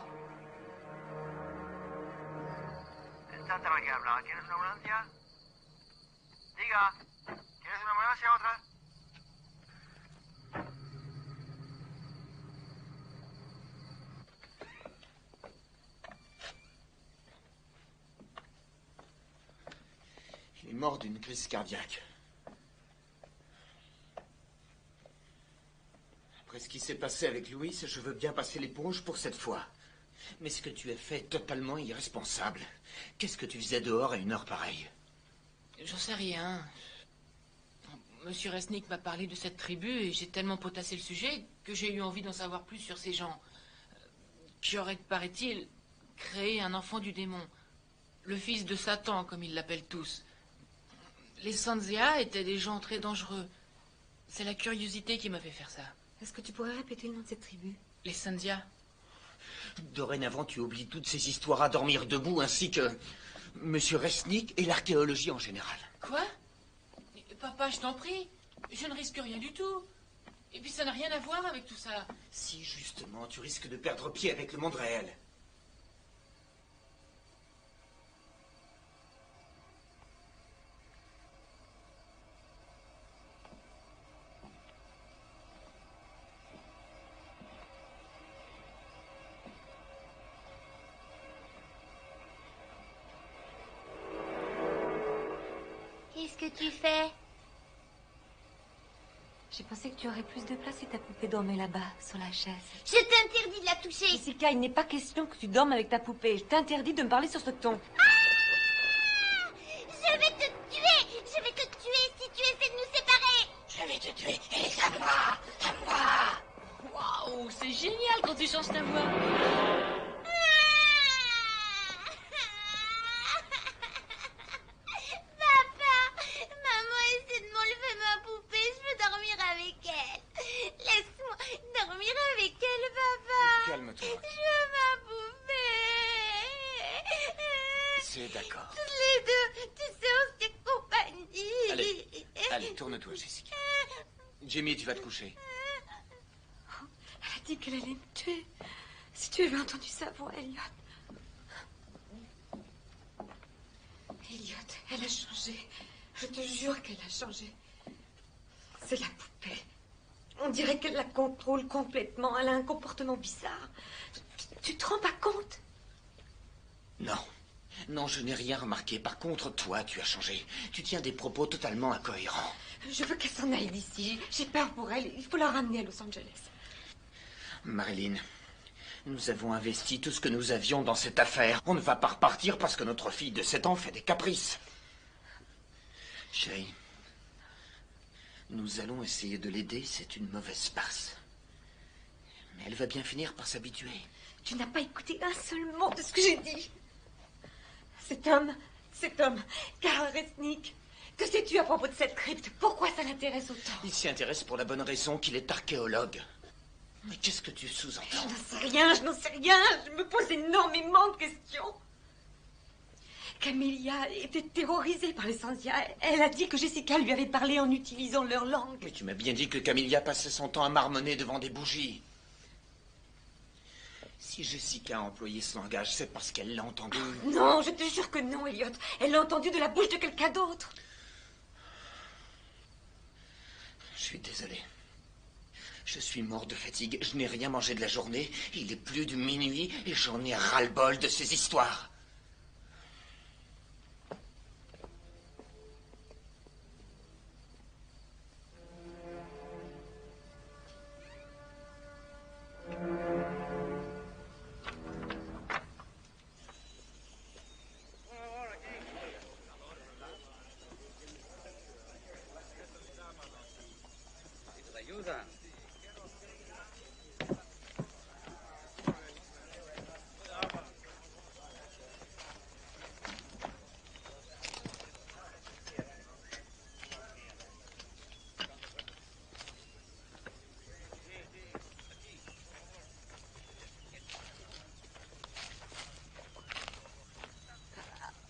Está tan que hablar. ¿Quieres una ambulancia? Diga. ¿Quieres una ambulancia o otra? Il est mort d'une crise cardiaque. Après ce qui s'est passé avec Louis, je veux bien passer l'éponge pour cette fois. Mais ce que tu as fait est totalement irresponsable. Qu'est-ce que tu faisais dehors à une heure pareille? J'en sais rien. Monsieur Resnick m'a parlé de cette tribu et j'ai tellement potassé le sujet que j'ai eu envie d'en savoir plus sur ces gens qui auraient, paraît-il, créé un enfant du démon. Le fils de Satan, comme ils l'appellent tous. Les Sanzia étaient des gens très dangereux. C'est la curiosité qui m'a fait faire ça. Est-ce que tu pourrais répéter le nom de cette tribu? Les Sanzia. Dorénavant, tu oublies toutes ces histoires à dormir debout, ainsi que Monsieur Resnick et l'archéologie en général. Quoi? Papa, je t'en prie. Je ne risque rien du tout. Et puis ça n'a rien à voir avec tout ça. Si, justement, tu risques de perdre pied avec le monde réel. Qu'est-ce que tu fais? J'ai pensé que tu aurais plus de place si ta poupée dormait là-bas, sur la chaise. Je t'interdis de la toucher. Jessica, il n'est pas question que tu dormes avec ta poupée. Je t'interdis de me parler sur ce ton. Ah! Je vais te tuer. Je vais te tuer si tu essaies de nous séparer. Je vais te tuer. Elle est à moi. À moi. Waouh, c'est génial quand tu changes ta voix. C'est d'accord. Tous les deux, tu sais, on s'est compagnie. Allez, tourne-toi, Jessica. Jimmy, tu vas te coucher. Elle a dit qu'elle allait me tuer. Si tu avais entendu sa voix, Elliot. Elliot, elle a changé. Je te jure qu'elle a changé. C'est la poupée. On dirait qu'elle la contrôle complètement. Elle a un comportement bizarre. Tu te rends pas compte? Non. Non, je n'ai rien remarqué. Par contre, toi, tu as changé. Tu tiens des propos totalement incohérents. Je veux qu'elle s'en aille d'ici. J'ai peur pour elle. Il faut la ramener à Los Angeles. Marilyn, nous avons investi tout ce que nous avions dans cette affaire. On ne va pas repartir parce que notre fille de 7 ans fait des caprices. Chérie, nous allons essayer de l'aider. C'est une mauvaise farce. Mais elle va bien finir par s'habituer. Tu n'as pas écouté un seul mot de ce que j'ai dit. Cet homme, Karl Resnick, que sais-tu à propos de cette crypte? Pourquoi ça l'intéresse autant? Il s'y intéresse pour la bonne raison qu'il est archéologue. Mais qu'est-ce que tu sous-entends? Je n'en sais rien. Je me pose énormément de questions. Camélia était terrorisée par les Sandia. Elle a dit que Jessica lui avait parlé en utilisant leur langue. Mais tu m'as bien dit que Camélia passait son temps à marmonner devant des bougies. Si Jessica a employé ce langage, c'est parce qu'elle l'a entendu. Non, je te jure que non, Elliot. Elle l'a entendu de la bouche de quelqu'un d'autre. Je suis désolé. Je suis mort de fatigue. Je n'ai rien mangé de la journée. Il est plus de minuit et j'en ai ras-le-bol de ces histoires.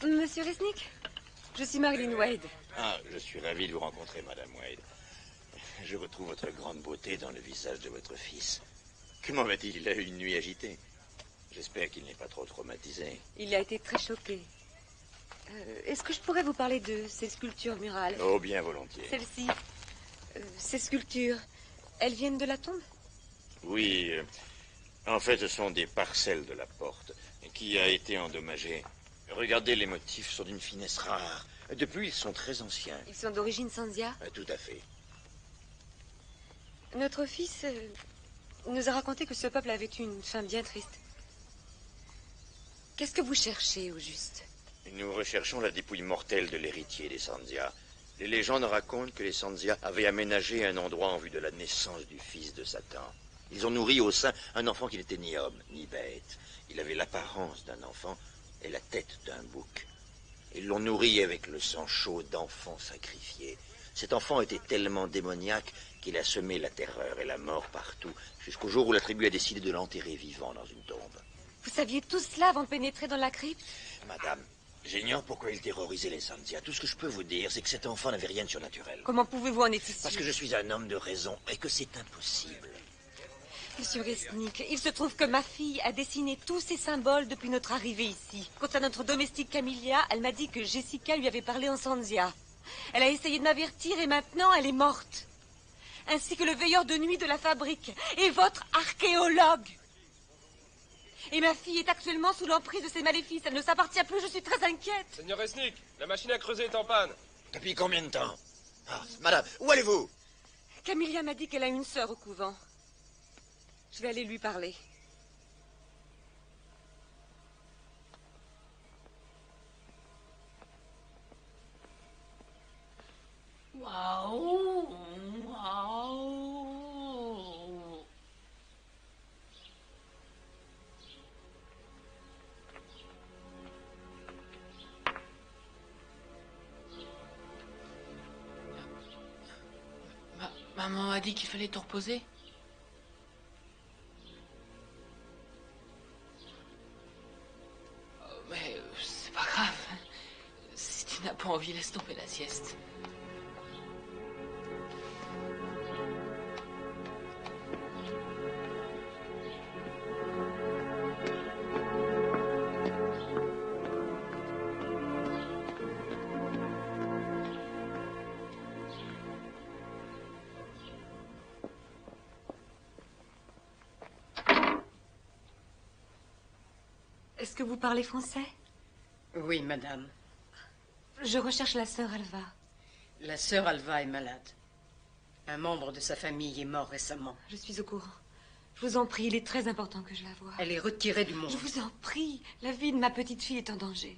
Monsieur Resnick, je suis Marilyn Wade. Ah, je suis ravi de vous rencontrer, Madame Wade. Je retrouve votre grande beauté dans le visage de votre fils. Comment va-t-il? Il a eu une nuit agitée. J'espère qu'il n'est pas trop traumatisé. Il a été très choqué. Est-ce que je pourrais vous parler de ces sculptures murales? Oh, bien volontiers. Celles-ci, ces sculptures, elles viennent de la tombe? Oui, en fait, ce sont des parcelles de la porte qui a été endommagée. Regardez, les motifs sont d'une finesse rare. Depuis, ils sont très anciens. Ils sont d'origine Sandia? Tout à fait. Notre fils nous a raconté que ce peuple avait eu une fin bien triste. Qu'est-ce que vous cherchez, au juste? Nous recherchons la dépouille mortelle de l'héritier des Sandia. Les légendes racontent que les Sandia avaient aménagé un endroit en vue de la naissance du fils de Satan. Ils ont nourri au sein un enfant qui n'était ni homme, ni bête. Il avait l'apparence d'un enfant et la tête d'un bouc. Ils l'ont nourri avec le sang chaud d'enfants sacrifiés. Cet enfant était tellement démoniaque qu'il a semé la terreur et la mort partout, jusqu'au jour où la tribu a décidé de l'enterrer vivant dans une tombe. Vous saviez tout cela avant de pénétrer dans la crypte? Madame, j'ignore pourquoi il terrorisait les Sandia. Tout ce que je peux vous dire, c'est que cet enfant n'avait rien de surnaturel. Comment pouvez-vous en être sûr? Parce que je suis un homme de raison et que c'est impossible. Monsieur Resnick, il se trouve que ma fille a dessiné tous ces symboles depuis notre arrivée ici. Quant à notre domestique Camélia, elle m'a dit que Jessica lui avait parlé en Sandia. Elle a essayé de m'avertir et maintenant elle est morte. Ainsi que le veilleur de nuit de la fabrique et votre archéologue. Et ma fille est actuellement sous l'emprise de ces maléfices. Elle ne s'appartient plus, je suis très inquiète. Seigneur Resnick, la machine à creuser est en panne. Depuis combien de temps? Ah, madame, où allez-vous? Camélia m'a dit qu'elle a une sœur au couvent. Je vais aller lui parler. Waouh, waouh. Maman a dit qu'il fallait te reposer. Mais c'est pas grave. pas envie, laisse tomber la sieste. Est-ce que vous parlez français? Oui, madame. Je recherche la sœur Alva. La sœur Alva est malade. Un membre de sa famille est mort récemment. Je suis au courant. Je vous en prie, il est très important que je la voie. Elle est retirée du monde. Je vous en prie, la vie de ma petite fille est en danger.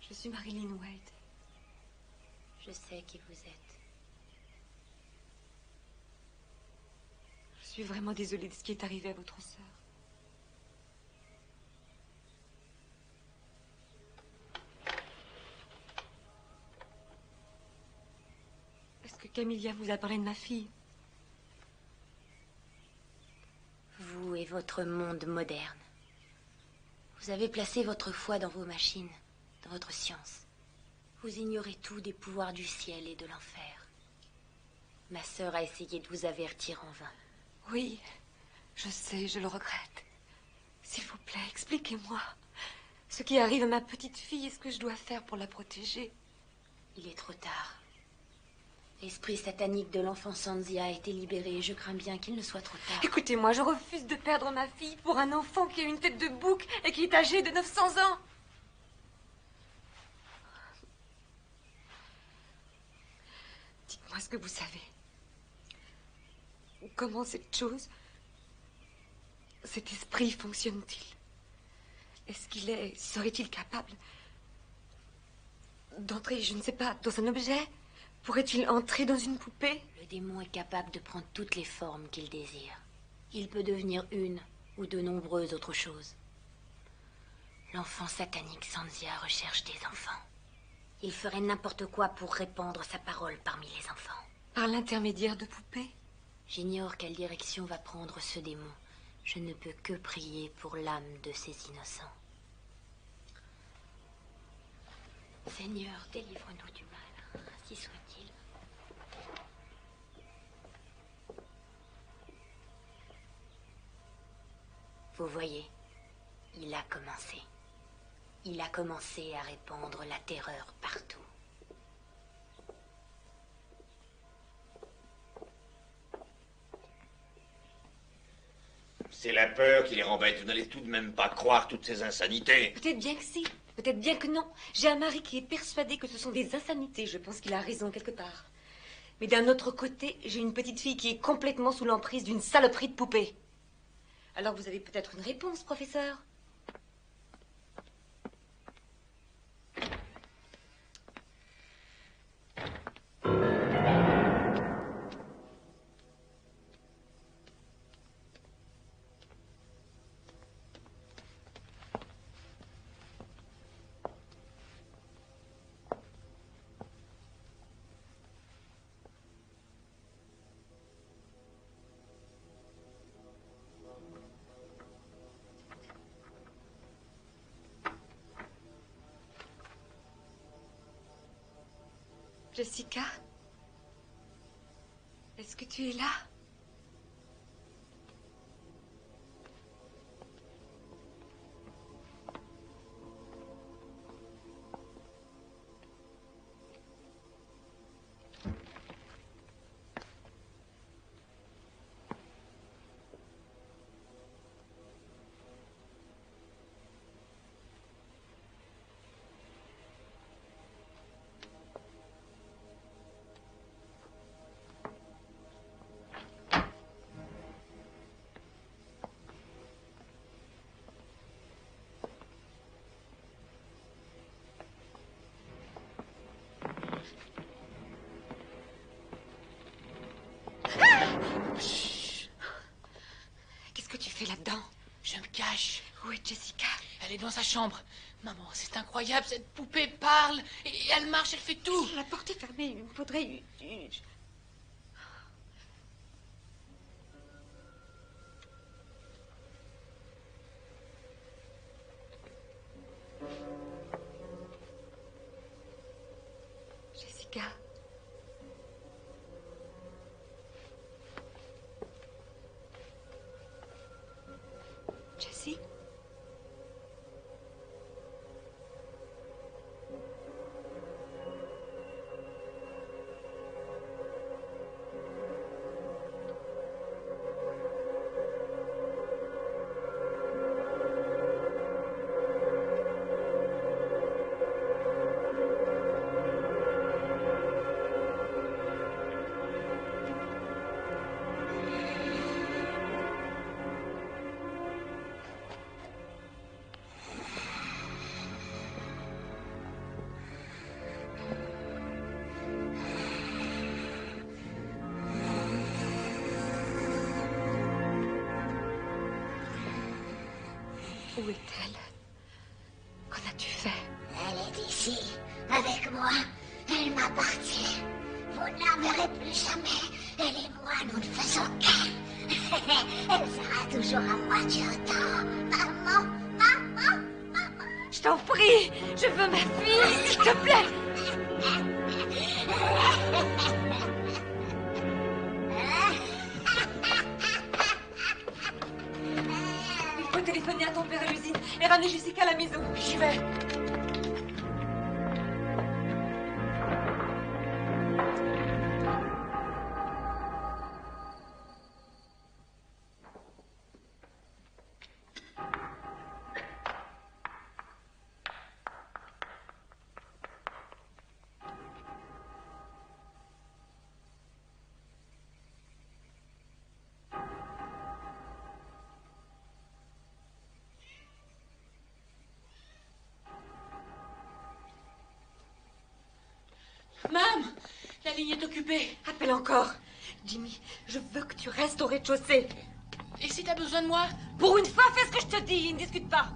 Je suis Marilyn Wade. Je sais qui vous êtes. Je suis vraiment désolée de ce qui est arrivé à votre sœur. Est-ce que Camilla vous a parlé de ma fille? Vous et votre monde moderne. Vous avez placé votre foi dans vos machines, dans votre science. Vous ignorez tout des pouvoirs du ciel et de l'enfer. Ma sœur a essayé de vous avertir en vain. Oui, je sais, je le regrette. S'il vous plaît, expliquez-moi. Ce qui arrive à ma petite fille, est-ce que je dois faire pour la protéger? Il est trop tard. L'esprit satanique de l'enfant Sanzia a été libéré et je crains bien qu'il ne soit trop tard. Écoutez-moi, je refuse de perdre ma fille pour un enfant qui a une tête de bouc et qui est âgé de 900 ans. Dites-moi ce que vous savez. Comment cette chose, cet esprit fonctionne-t-il? Serait-il capable d'entrer, je ne sais pas, dans un objet? Pourrait-il entrer dans une poupée? Le démon est capable de prendre toutes les formes qu'il désire. Il peut devenir une ou de nombreuses autres choses. L'enfant satanique Sanzia recherche des enfants. Il ferait n'importe quoi pour répandre sa parole parmi les enfants. Par l'intermédiaire de poupées? J'ignore quelle direction va prendre ce démon. Je ne peux que prier pour l'âme de ces innocents. Seigneur, délivre-nous du mal, ainsi soit-il. Vous voyez, il a commencé. Il a commencé à répandre la terreur partout. C'est la peur qui les rembête. Vous n'allez tout de même pas croire toutes ces insanités. Peut-être bien que si, peut-être bien que non. J'ai un mari qui est persuadé que ce sont des insanités. Je pense qu'il a raison quelque part. Mais d'un autre côté, j'ai une petite fille qui est complètement sous l'emprise d'une saloperie de poupée. Alors vous avez peut-être une réponse, professeur? Jessica? Est-ce que tu es là? cache. Où est Jessica? Elle est dans sa chambre. Maman, c'est incroyable, cette poupée parle, et elle marche, elle fait tout. La porte est fermée, il me faudrait... Jessica. Jessie? Où est-elle? Qu'en as-tu fait? Elle est ici, avec moi. Elle m'appartient. Vous ne la verrez plus jamais. Elle et moi, nous ne faisons qu'un. Elle sera toujours à moi du temps. Maman, maman, maman. Je t'en prie, je veux ma fille, s'il te plaît. Il faut téléphoner à ton père à l'usine et ramener Jessica à la maison. J'y vais. Mam, la ligne est occupée. Appelle encore. Jimmy, je veux que tu restes au rez-de-chaussée. Et si t'as besoin de moi? Pour une fois, fais ce que je te dis, ne discute pas.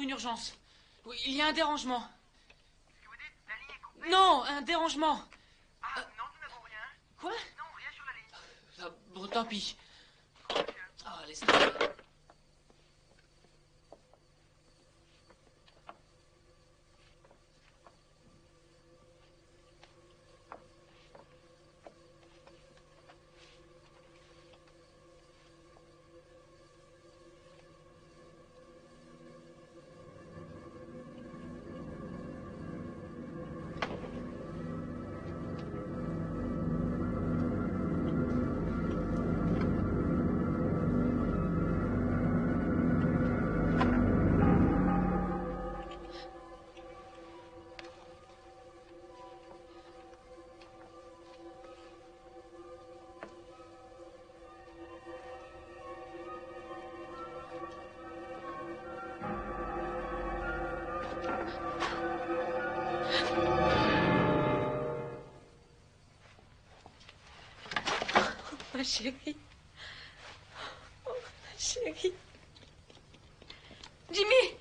Urgence. Oui, il y a un dérangement. Qu'est-ce que vous dites? La ligne est coupée? Non, un dérangement. Ah, non, nous n'avons rien. Quoi? Non, rien sur la ligne. Ah, bon, tant pis. Ah, laisse Ma chérie. Oh, ma chérie. Jimmy,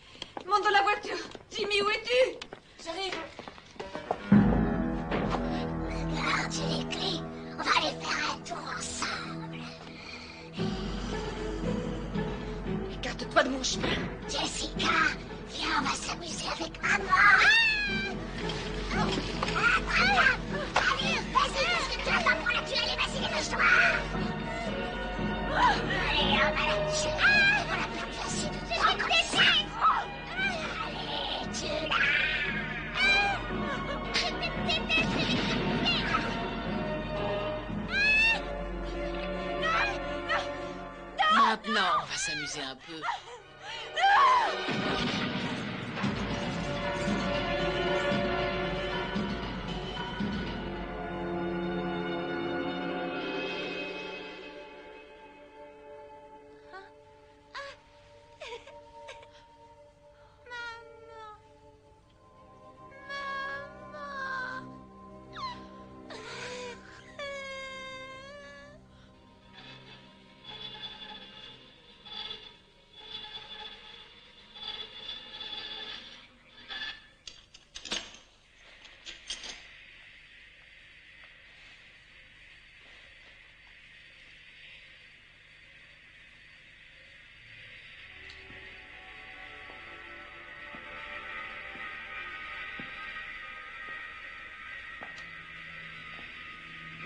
monte dans la voiture. Jimmy, où es-tu? J'arrive. Regarde, j'ai les clés. On va aller faire un tour ensemble. Écarte-toi de mon chemin. Jessica, viens on va s'amuser avec maman. Allez, vas-y, qu'est-ce que tu as pas pour la tuer? Allez, vas-y, dépêche-toi. Allez, on va la tuer. On l'a perdu assez de temps comme ça. Allez, tue-la. Maintenant, on va s'amuser un peu.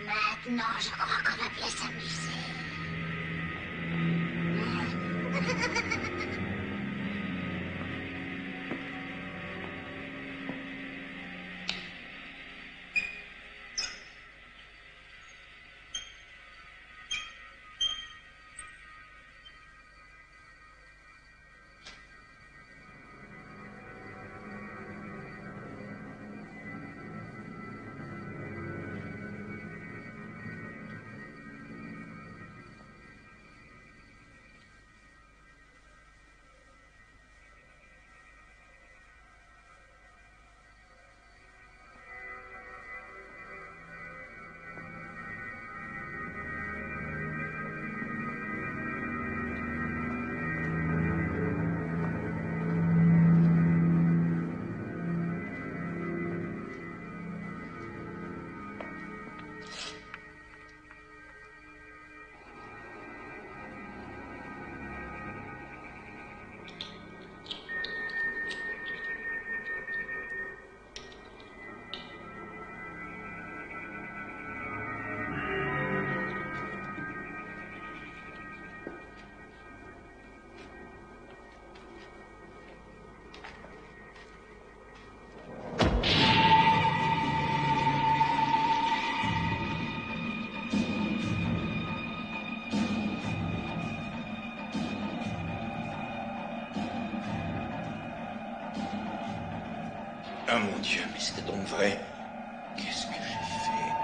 Maintenant, je crois qu'on va bien s'amuser. Ah mon Dieu, mais c'était donc vrai. Qu'est-ce que j'ai fait?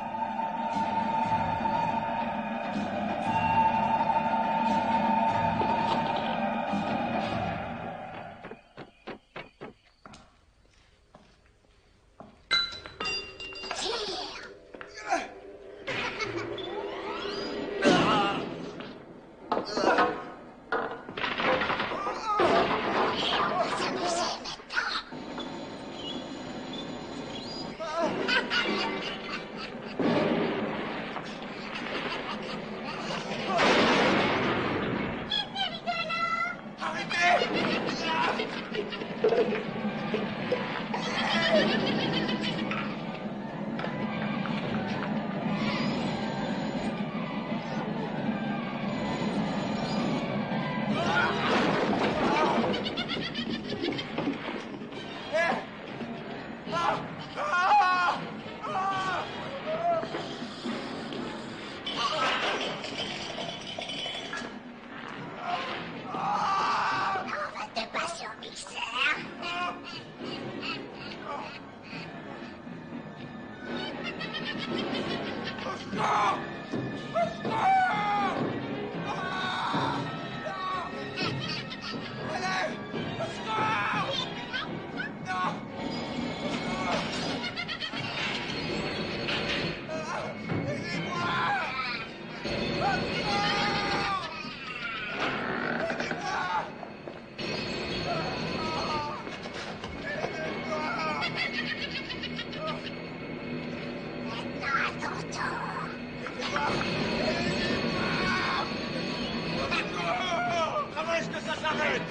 Comment est-ce que ça s'arrête?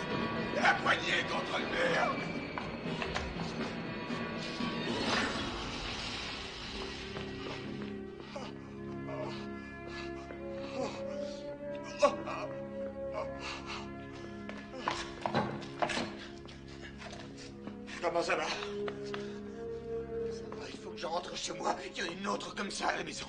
La poignée contre le mur. Comment ça va? Ça va, il faut que je rentre chez moi. Il y en a une autre comme ça à la maison.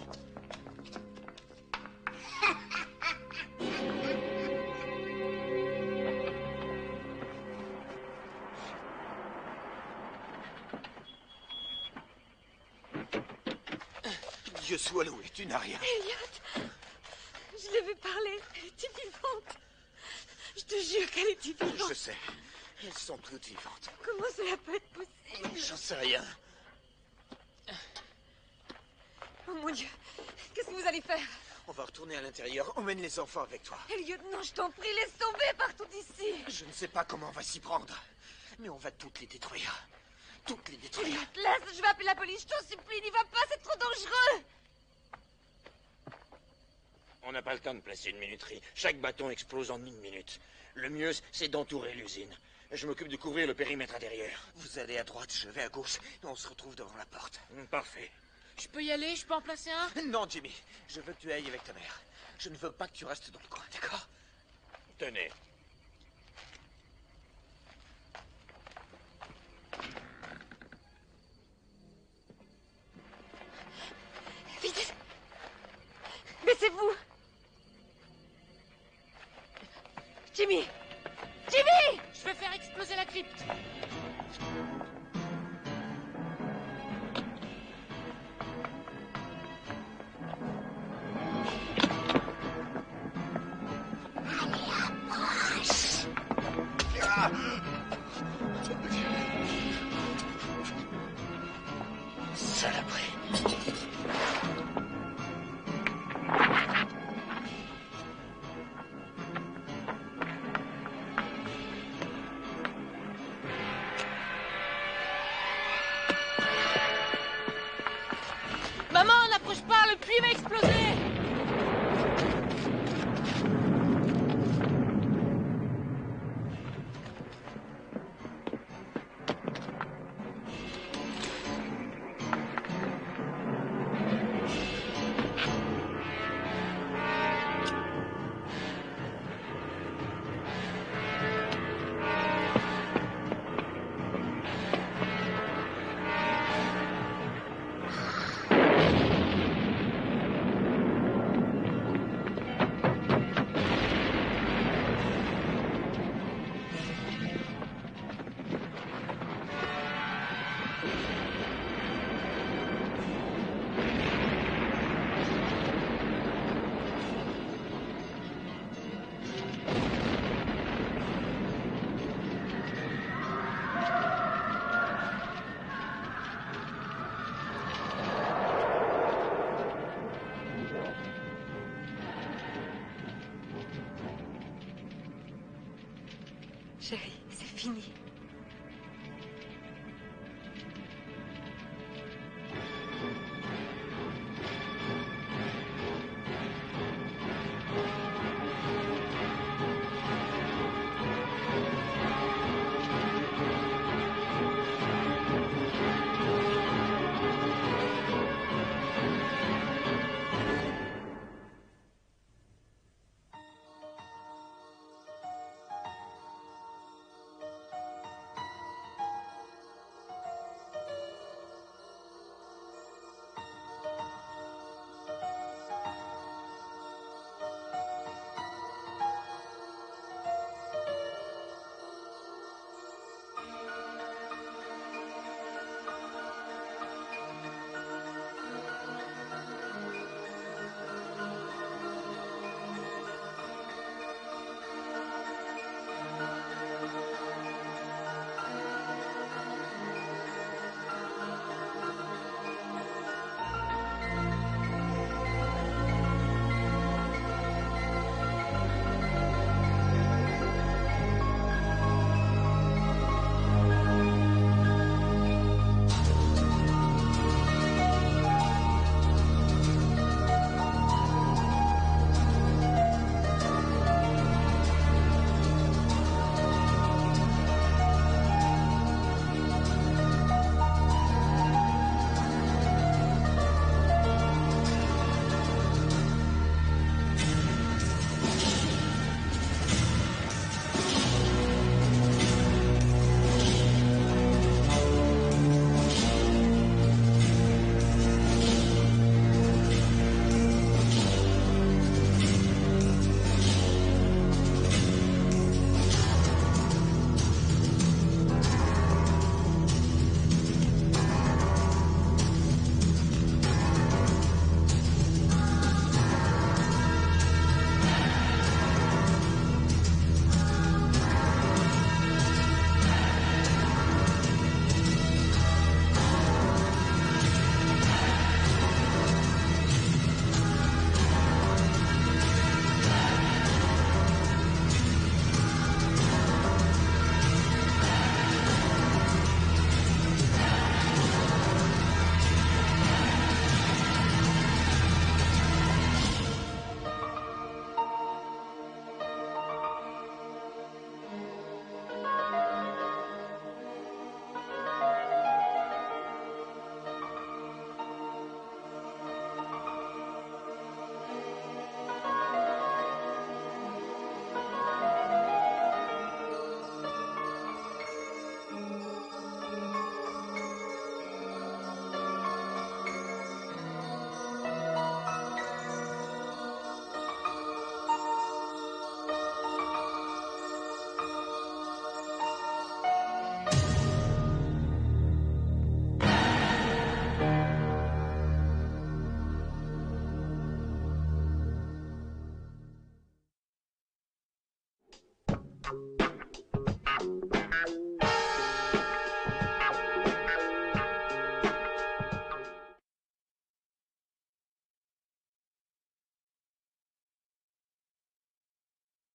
Dieu soit loué, tu n'as rien. Elliot, je l'ai vu parler. Elle était vivante. Je te jure qu'elle était vivante. Je sais. Elles sont toutes vivantes. Comment cela peut être possible? J'en sais rien. Oh mon Dieu, qu'est-ce que vous allez faire? On va retourner à l'intérieur. Emmène les enfants avec toi. Elliot, non, je t'en prie, laisse tomber partout ici. Je ne sais pas comment on va s'y prendre. Mais on va toutes les détruire. Toutes les détruire. Elliot, laisse, je vais appeler la police, je t'en supplie, n'y va pas, c'est trop dangereux. On n'a pas le temps de placer une minuterie. Chaque bâton explose en 1 minute. Le mieux, c'est d'entourer l'usine. Je m'occupe de couvrir le périmètre intérieur. Vous allez à droite, je vais à gauche, et on se retrouve devant la porte. Parfait. Je peux y aller? Je peux en placer un? Non, Jimmy, je veux que tu ailles avec ta mère. Je ne veux pas que tu restes dans le coin, d'accord? Tenez. Vite! Baissez-vous! Jimmy! Jimmy! Je vais faire exploser la crypte. Saloperie. Maman, n'approche pas, le puits va exploser. Chérie, c'est fini.